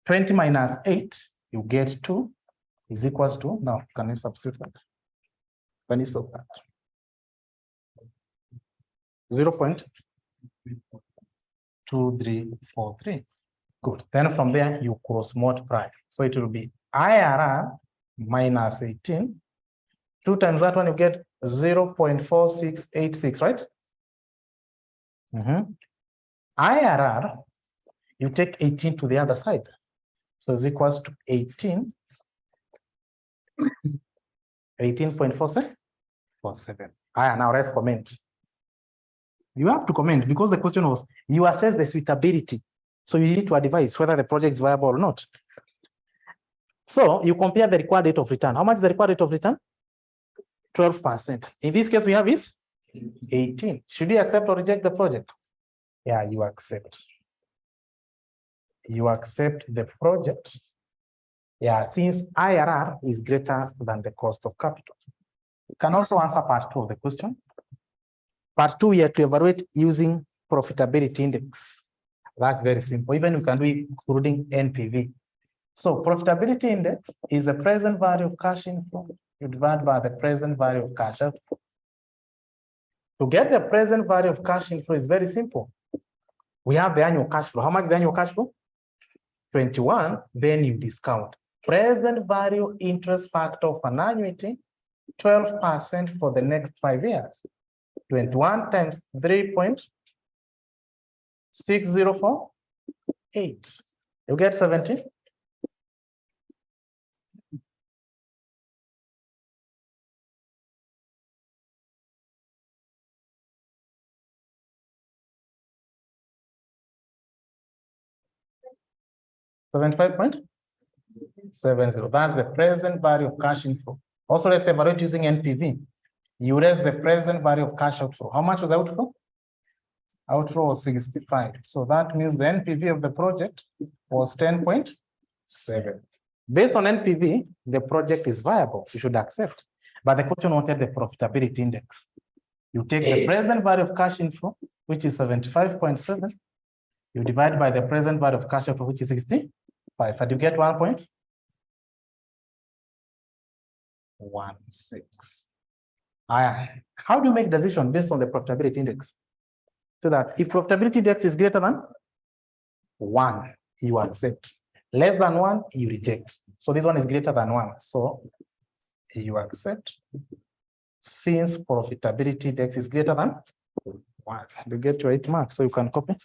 20 minus 8, you get 2 is equals to, now can you substitute that? Can you solve that? 0.2343. Good. Then from there, you cross multiply. So it will be IRR minus 18. 2 times that one, you get 0.4686, right? IRR, you take 18 to the other side. So it's equals to 18. 18.47. Now let's comment. You have to comment because the question was, you assess the suitability. So you need to advise whether the project is viable or not. So you compare the required rate of return. How much is the required rate of return? 12%. In this case, we have is 18. Should you accept or reject the project? Yeah, you accept. You accept the project. Yeah, since IRR is greater than the cost of capital. You can also answer part 2 of the question. Part 2, we have to evaluate using profitability index. That's very simple. Even you can do it including NPV. So profitability index is the present value of cash inflow. You divide by the present value of cash outflow. To get the present value of cash inflow is very simple. We have the annual cash flow. How much is the annual cash flow? 21, then you discount. Present value interest factor of an annuity, 12% for the next 5 years. 21 times 3.6048. You get 70? $75.70. That's the present value of cash inflow. Also, let's evaluate using NPV. You raise the present value of cash outflow. How much was the outflow? Outflow was 65. So that means the NPV of the project was 10.7. Based on NPV, the project is viable. You should accept. But the question wanted the profitability index. You take the present value of cash inflow, which is 75.7. You divide by the present value of cash outflow, which is 65. And you get 1.16. How do you make decision based on the profitability index? So that if profitability index is greater than 1, you accept. Less than 1, you reject. So this one is greater than 1. So you accept. Since profitability index is greater than 1, you get your 8 marks. So you can copy.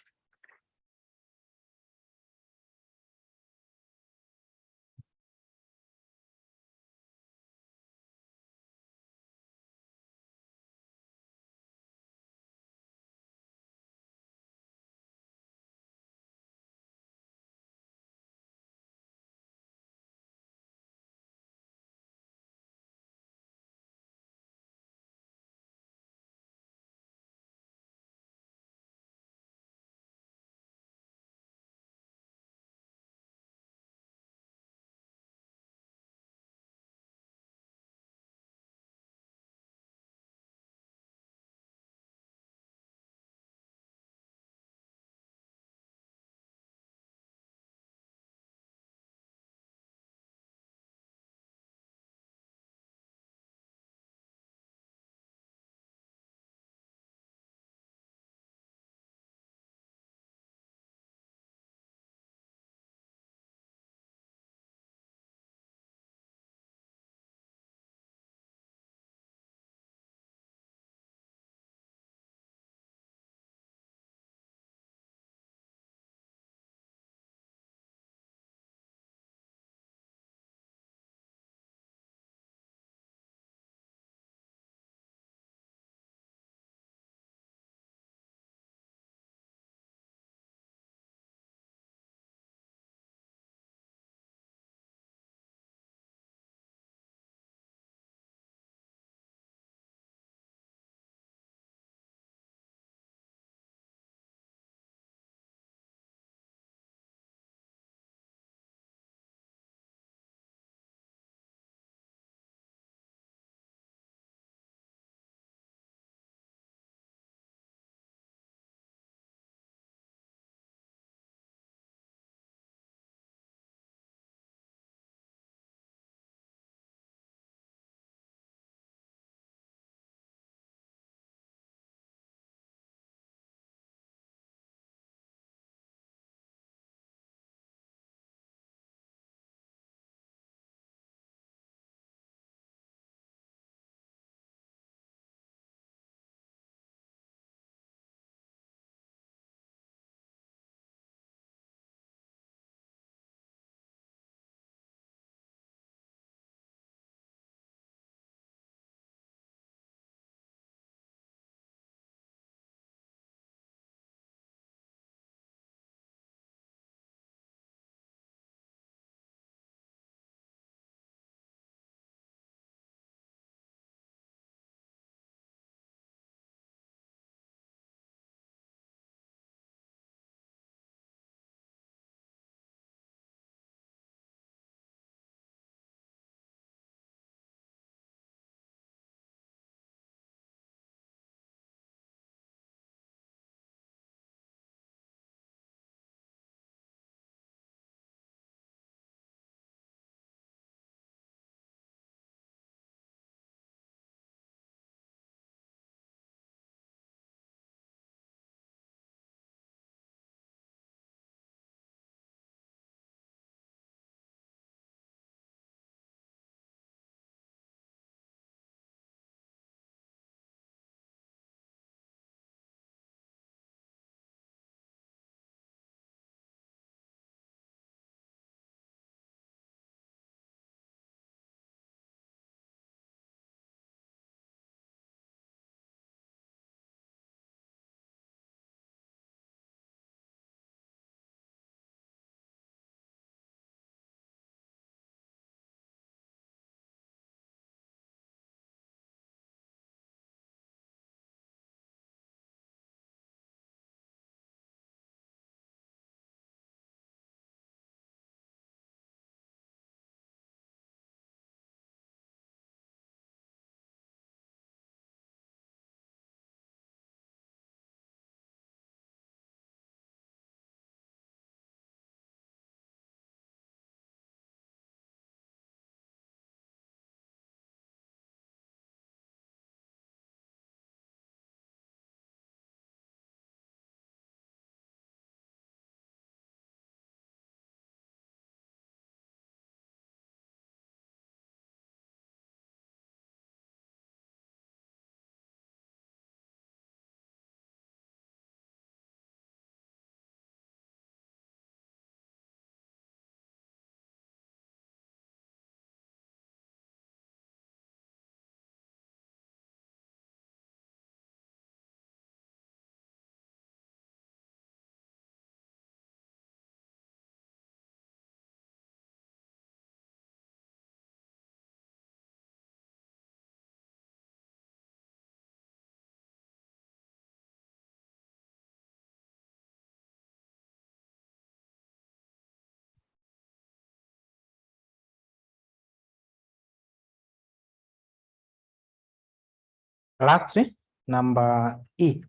Lastly, number E.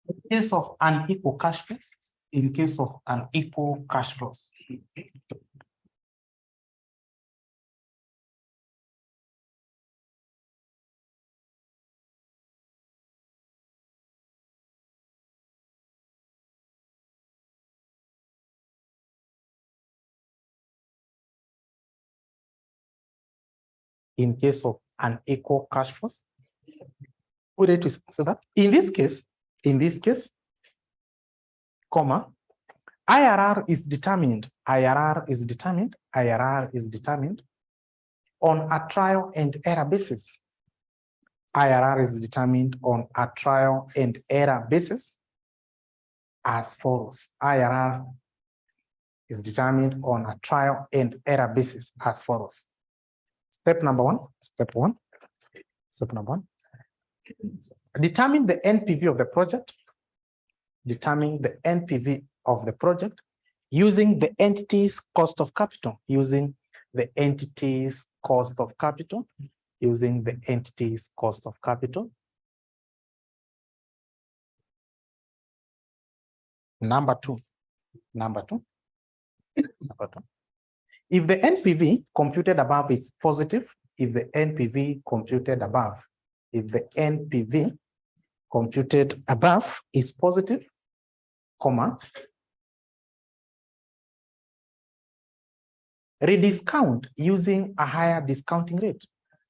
In case of unequal cash flows, in case of unequal cash flows. In case of unequal cash flows, we need to say that in this case, comma, IRR is determined on a trial and error basis. IRR is determined on a trial and error basis as follows. IRR is determined on a trial and error basis as follows. Step number one. Determine the NPV of the project. Determine the NPV of the project using the entity's cost of capital. Using the entity's cost of capital. Using the entity's cost of capital. Number two. If the NPV computed above is positive, if the NPV computed above is positive, comma, rediscount using a higher discounting rate.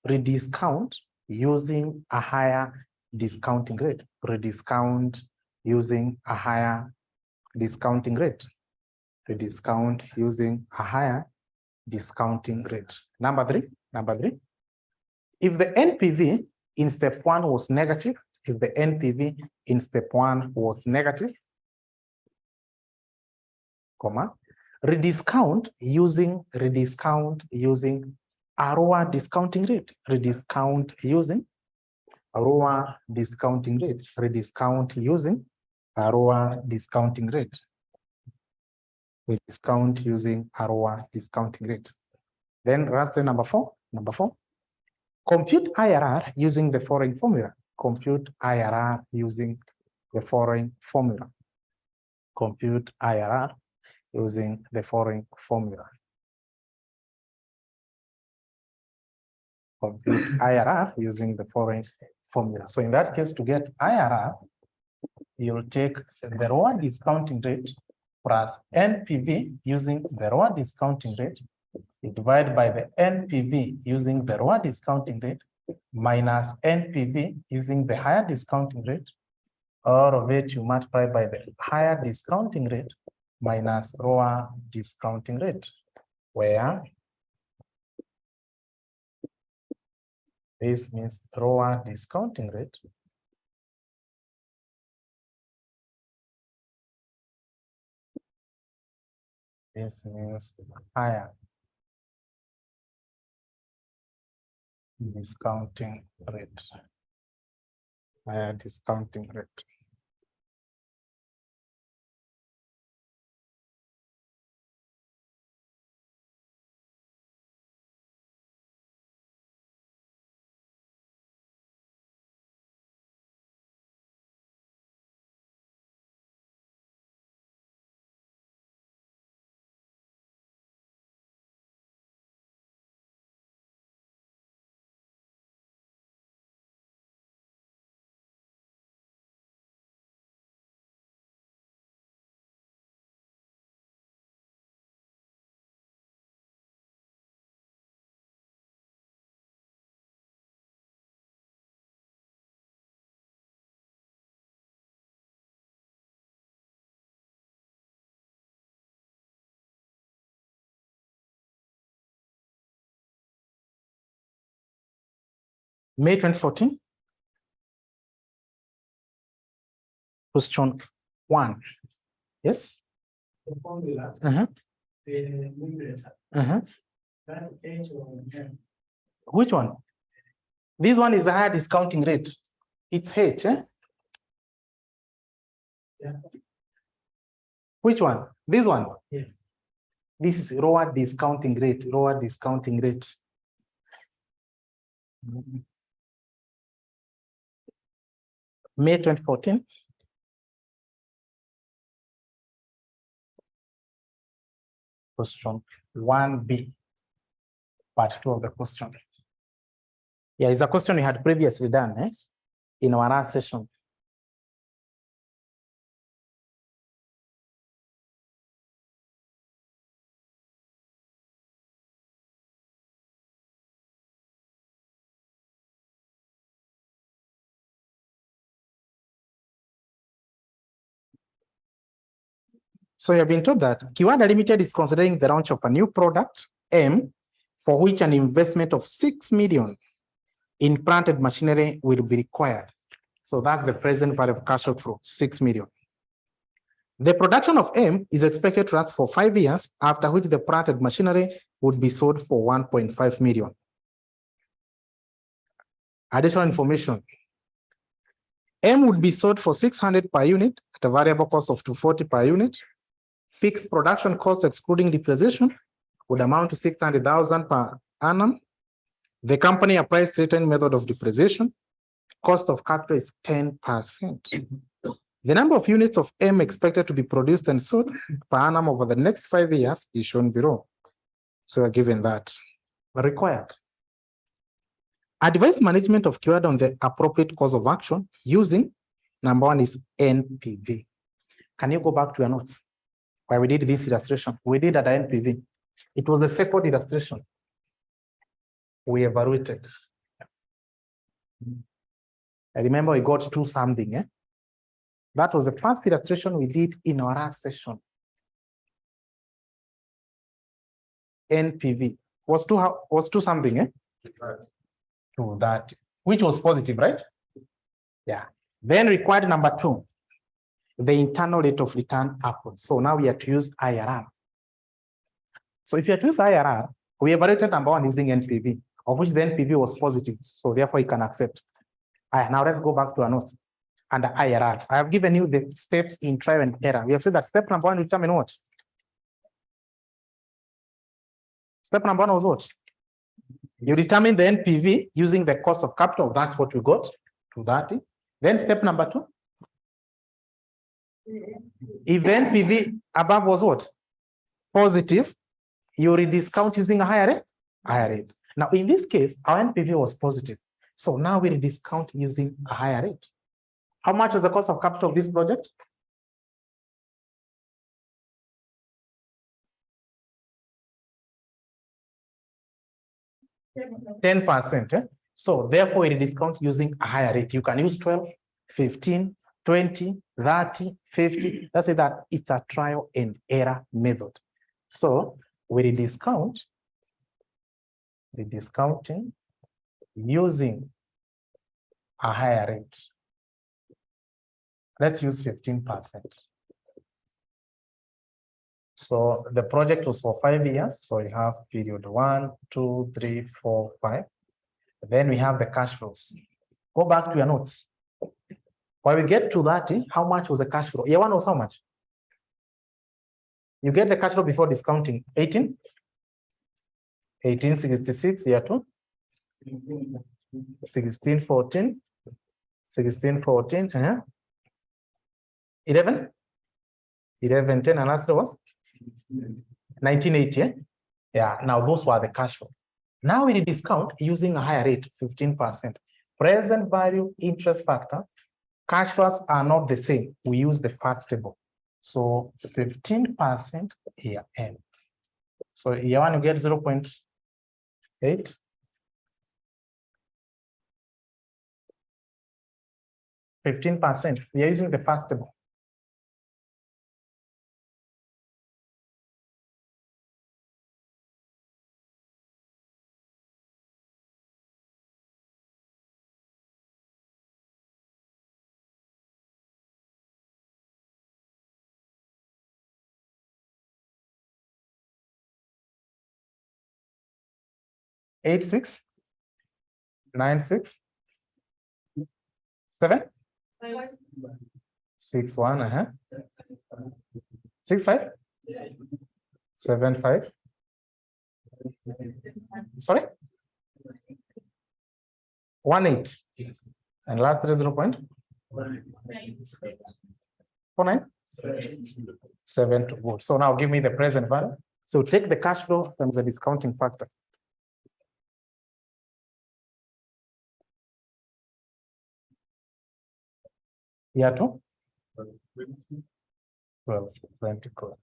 Rediscount using a higher discounting rate. Rediscount using a higher discounting rate. Rediscount using a higher discounting rate. Number three. If the NPV in step one was negative, comma, rediscount using a lower discounting rate. Rediscount using a lower discounting rate. Rediscount using a lower discounting rate. Rediscount using a lower discounting rate. Then lastly, number four. Compute IRR using the following formula. Compute IRR using the following formula. Compute IRR using the following formula. Compute IRR using the following formula. So in that case, to get IRR, you'll take the lower discounting rate plus NPV using the lower discounting rate, divided by the NPV using the lower discounting rate minus NPV using the higher discounting rate. All of it you multiply by the higher discounting rate minus lower discounting rate, where this means lower discounting rate this means higher discounting rate. Higher discounting rate. May 2014. Question 1. Yes. The formula. The numerator. That H or M. Which one? This one is the higher discounting rate. It's H, eh? Yeah. Which one? This one? Yes. This is lower discounting rate. May 2014. Question 1B, part 2 of the question. Yeah, it's a question we had previously done in our last session. So you have been told that Kiwanda Limited is considering the launch of a new product, M, for which an investment of 6 million in planted machinery will be required. So that's the present value of cash outflow, 6 million. The production of M is expected to last for 5 years, after which the planted machinery would be sold for 1.5 million. Additional information. M would be sold for 600 per unit at a variable cost of 240 per unit. Fixed production cost excluding depreciation would amount to 600,000 per annum. The company applies certain method of depreciation. Cost of capital is 10%. The number of units of M expected to be produced and sold per annum over the next 5 years is shown below. So we're given that. Required. Advise management of Kiwanda on the appropriate course of action using, number 1 is NPV. Can you go back to your notes where we did this illustration? We did at NPV. It was the second illustration we evaluated. I remember we got to something. That was the first illustration we did in our last session. NPV was to something. To that, which was positive, right? Yeah. Then required number 2, the internal rate of return upwards. So now we have to use IRR. So if you have to use IRR, we evaluated number 1 using NPV, of which the NPV was positive. So therefore you can accept. Now let's go back to our notes. Under IRR, I have given you the steps in trial and error. We have said that step number 1 will determine what? Step number 1 was what? You determine the NPV using the cost of capital. That's what we got, 230. Then step number 2. If the NPV above was what? Positive, you rediscount using a higher rate. Now, in this case, our NPV was positive. So now we rediscount using a higher rate. How much was the cost of capital of this project? %. So therefore, we discount using a higher rate. You can use 12, 15, 20, 30, 50. That's it, that it's a trial and error method. So we discount the discounting using a higher rate. Let's use 15%. So the project was for 5 years. So we have period 1, 2, 3, 4, 5. Then we have the cash flows. Go back to your notes. When we get to 30, how much was the cash flow? Year 1 was how much? You get the cash flow before discounting. 18? 1866, year 2. 1614. 1614. 11? 1110, and last was 1980. Yeah, now those were the cash flow. Now we discount using a higher rate, 15%. Present value, interest factor, cash flows are not the same. We use the first table. So 15% year end. So year 1 you get 0.8. 15%. We are using the first table. Eight, 6, 9, 6, 7, 6, 1, 6, 5, 7, 5. Sorry? 18. And last three 0.49. 7 good. So now give me the present value. So take the cash flow times the discounting factor. Year 2. 12, 20 good.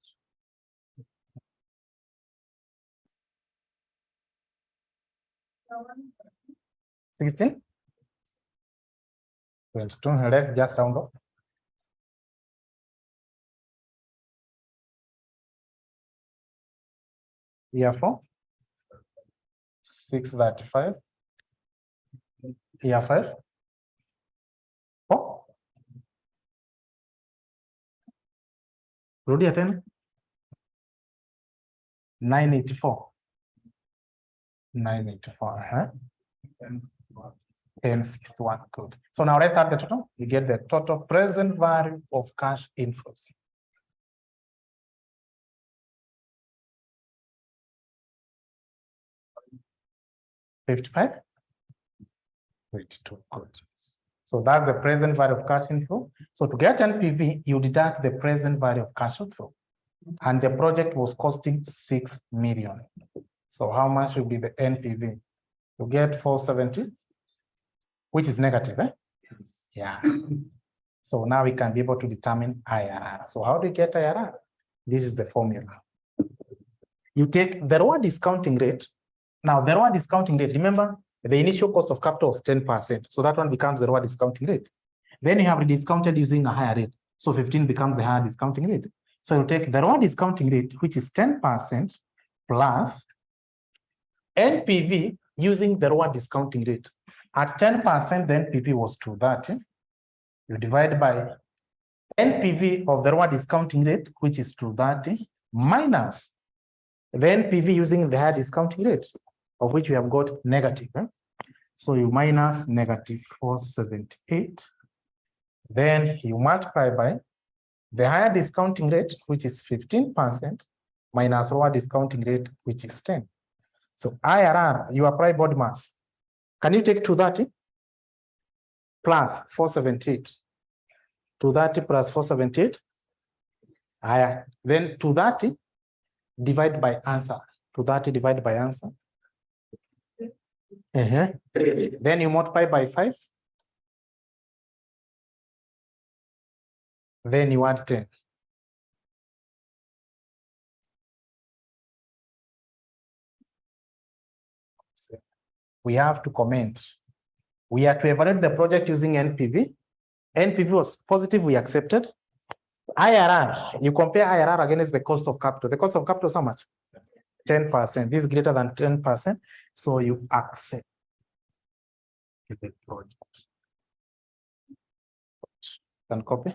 16. 22. Let's just round up. Year 4. 635. Year 5. 4. Rudi 10. 984. 984. 1061. Good. So now let's add the total. You get the total present value of cash inflows. 55. 22. Good. So that's the present value of cash inflow. So to get NPV, you deduct the present value of cash outflow. And the project was costing 6 million. So how much will be the NPV? You get 470, which is negative, eh? Yeah. So now we can be able to determine IRR. So how do you get IRR? This is the formula. You take the raw discounting rate. Now the raw discounting rate, remember the initial cost of capital was 10%. So that one becomes the raw discounting rate. Then you have rediscounted using a higher rate. So 15 becomes the higher discounting rate. So you take the raw discounting rate, which is 10% plus NPV using the raw discounting rate. At 10%, the NPV was 230. You divide by NPV of the raw discounting rate, which is 230, minus the NPV using the higher discounting rate, of which we have got negative. So you minus negative 478. Then you multiply by the higher discounting rate, which is 15%, minus lower discounting rate, which is 10. So IRR, you apply body mass. Can you take 230 plus 478? 230 plus 478. Then 230 divided by answer. 230 divided by answer. Then you multiply by 5. Then you add 10. We have to comment. We are to evaluate the project using NPV. NPV was positive, we accepted. IRR, you compare IRR against the cost of capital. The cost of capital is how much? 10%. This is greater than 10%. So you accept the project. Can copy?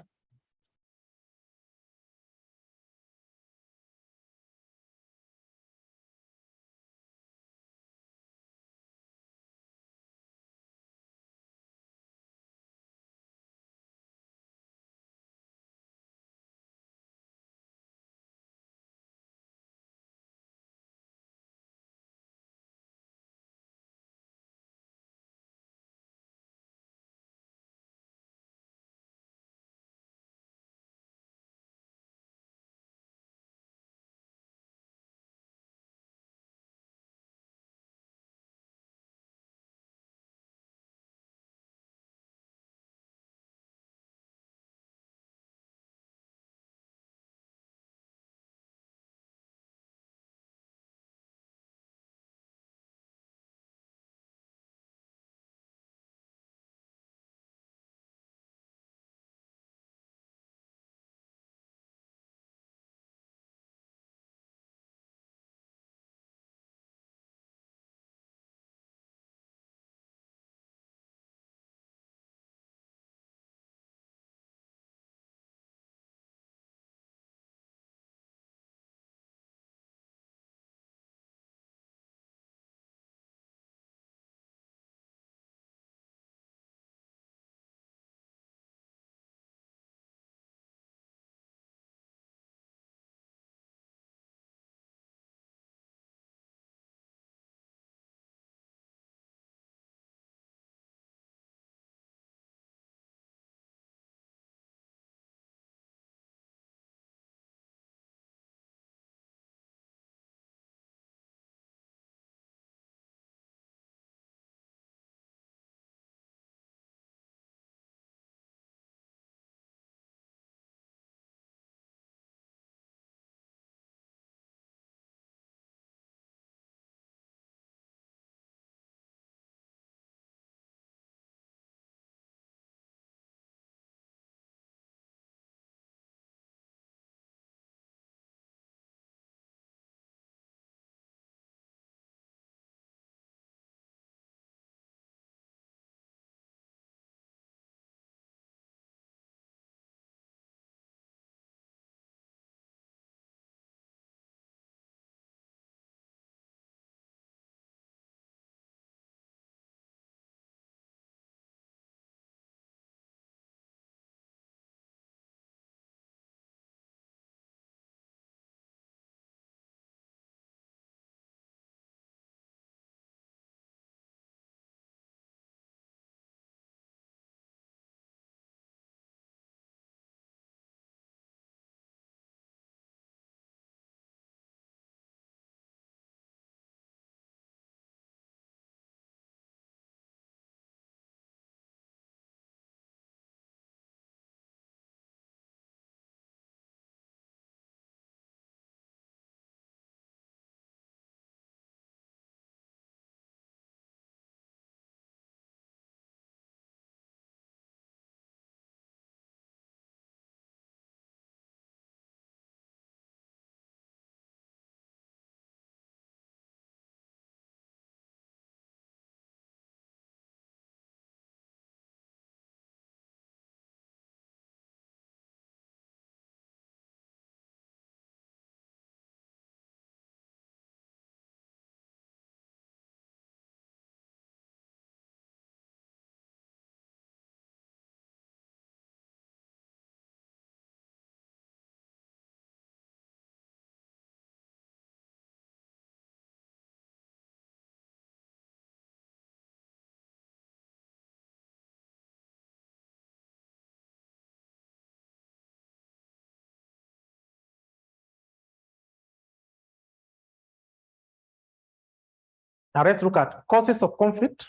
Now let's look at causes of conflict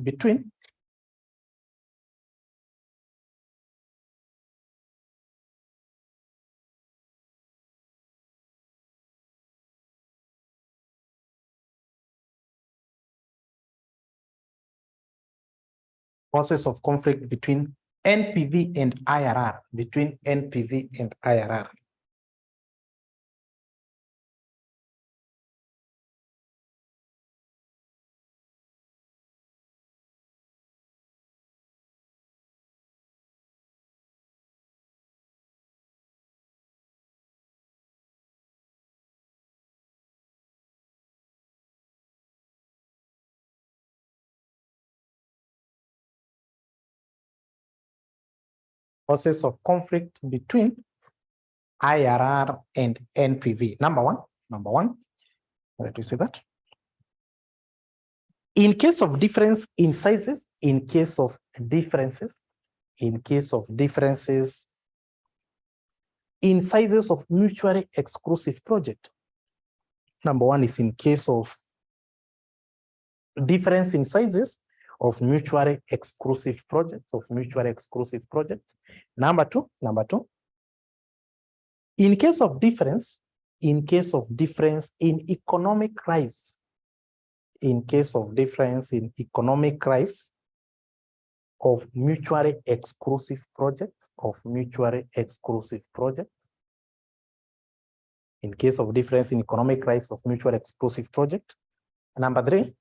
between causes of conflict between NPV and IRR, causes of conflict between IRR and NPV. Number one, let me see that. In case of difference in sizes, in case of differences in sizes of mutually exclusive project. Number one is in case of difference in sizes of mutually exclusive projects, Number two, in case of difference in economic lives, of mutually exclusive projects, in case of difference in economic lives of mutually exclusive project. Number three,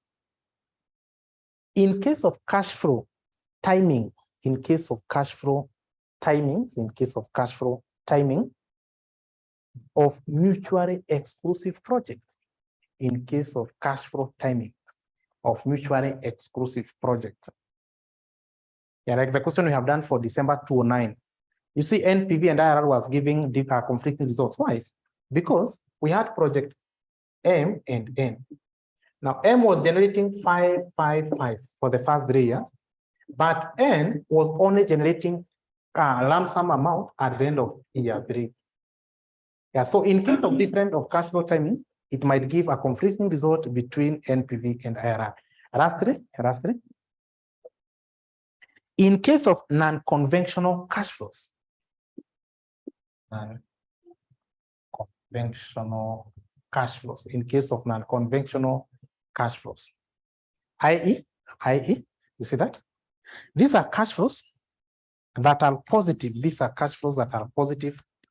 in case of cash flow timing, of mutually exclusive projects, Yeah, like the question we have done for December 2009. You see, NPV and IRR was giving conflicting results. Why? Because we had project M and N. Now, M was generating 555 for the first 3 years, but N was only generating a lump sum amount at the end of year 3. Yeah, so in case of difference of cash flow timing, it might give a conflicting result between NPV and IRR. Lastly, in case of non-conventional cash flows, i.e., you see that? These are cash flows that are positive.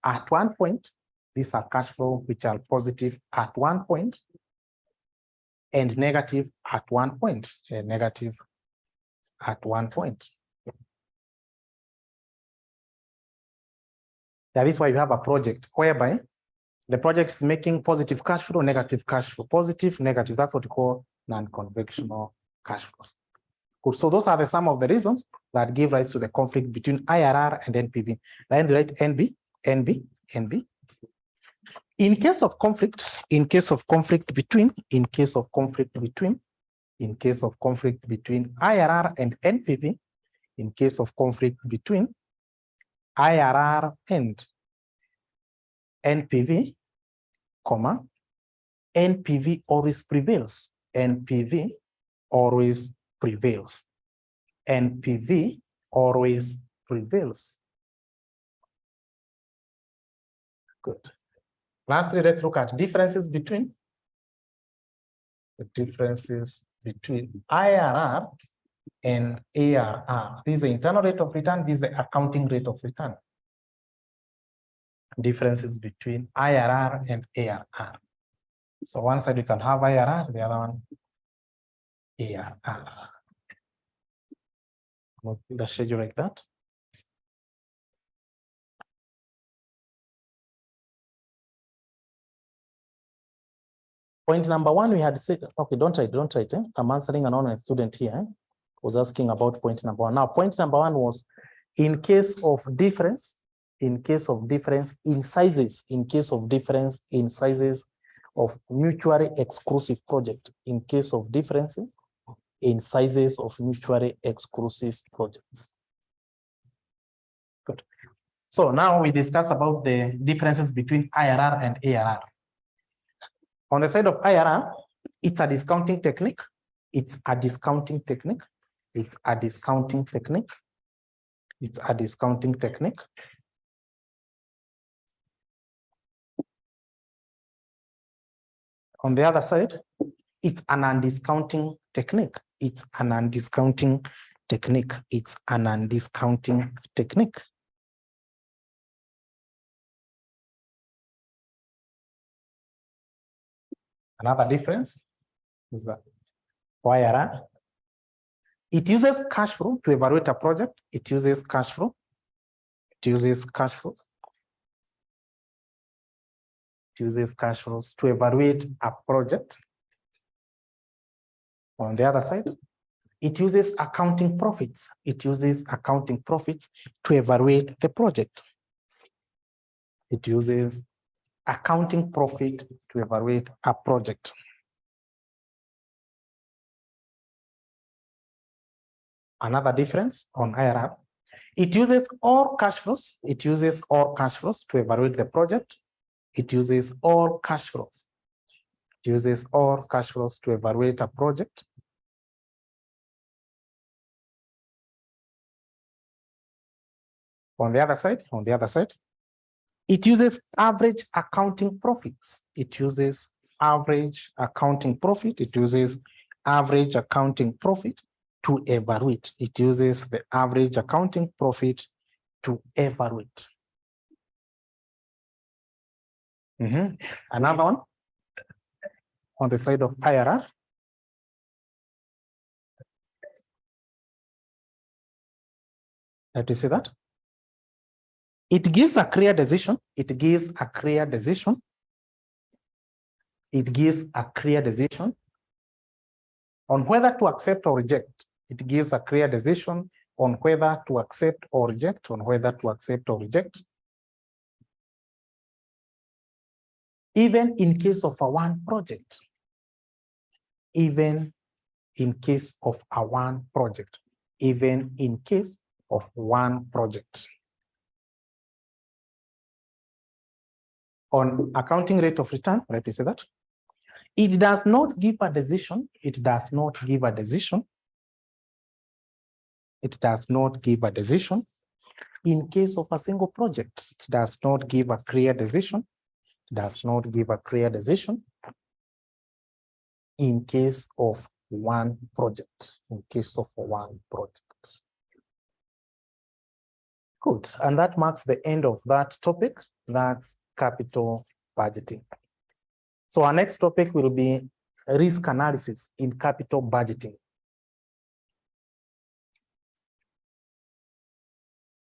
At one point. These are cash flows which are positive at one point and negative at one point. Yeah, that is why you have a project whereby the project is making positive cash flow, negative cash flow, positive, negative. That's what we call non-conventional cash flows. Good. So those are some of the reasons that give rise to the conflict between IRR and NPV. Then write NB. In case of conflict between IRR and NPV, NPV always prevails. NPV always prevails. Good. Lastly, let's look at differences between IRR and ARR. This is the internal rate of return, this is the accounting rate of return. Differences between IRR and ARR. So one side we can have IRR, the other one ARR. The schedule like that. Point number one, we had said, okay, don't write. I'm answering an online student here. Was asking about point number one. Now, point number one was in case of difference in sizes, of mutually exclusive project, in case of differences in sizes of mutually exclusive projects. Good. So now we discuss about the differences between IRR and ARR. On the side of IRR, It's a discounting technique. It's a discounting technique. It's a discounting technique. It's a discounting technique. On the other side, it's an undiscounting technique. It's an undiscounting technique. It's an undiscounting technique. Another difference is that YRR. It uses cash flow to evaluate a project. It uses cash flow. It uses cash flows. It uses cash flows to evaluate a project. On the other side, it uses accounting profits. It uses accounting profits to evaluate the project. It uses accounting profit to evaluate a project. Another difference on IRR, it uses all cash flows. It uses all cash flows to evaluate the project. It uses all cash flows. It uses all cash flows to evaluate a project. On the other side, it uses average accounting profits. It uses average accounting profit. It uses average accounting profit to evaluate. It uses the average accounting profit to evaluate. Another one on the side of IRR. Let me see that. It gives a clear decision. It gives a clear decision. It gives a clear decision on whether to accept or reject. It gives a clear decision on whether to accept or reject, on whether to accept or reject. Even in case of a one project. Even in case of a one project. Even in case of one project. On accounting rate of return, let me say that. It does not give a decision. It does not give a decision. It does not give a decision. In case of a single project, it does not give a clear decision. It does not give a clear decision. In case of one project. In case of one project. Good. And that marks the end of that topic. That's capital budgeting. So our next topic will be risk analysis in capital budgeting.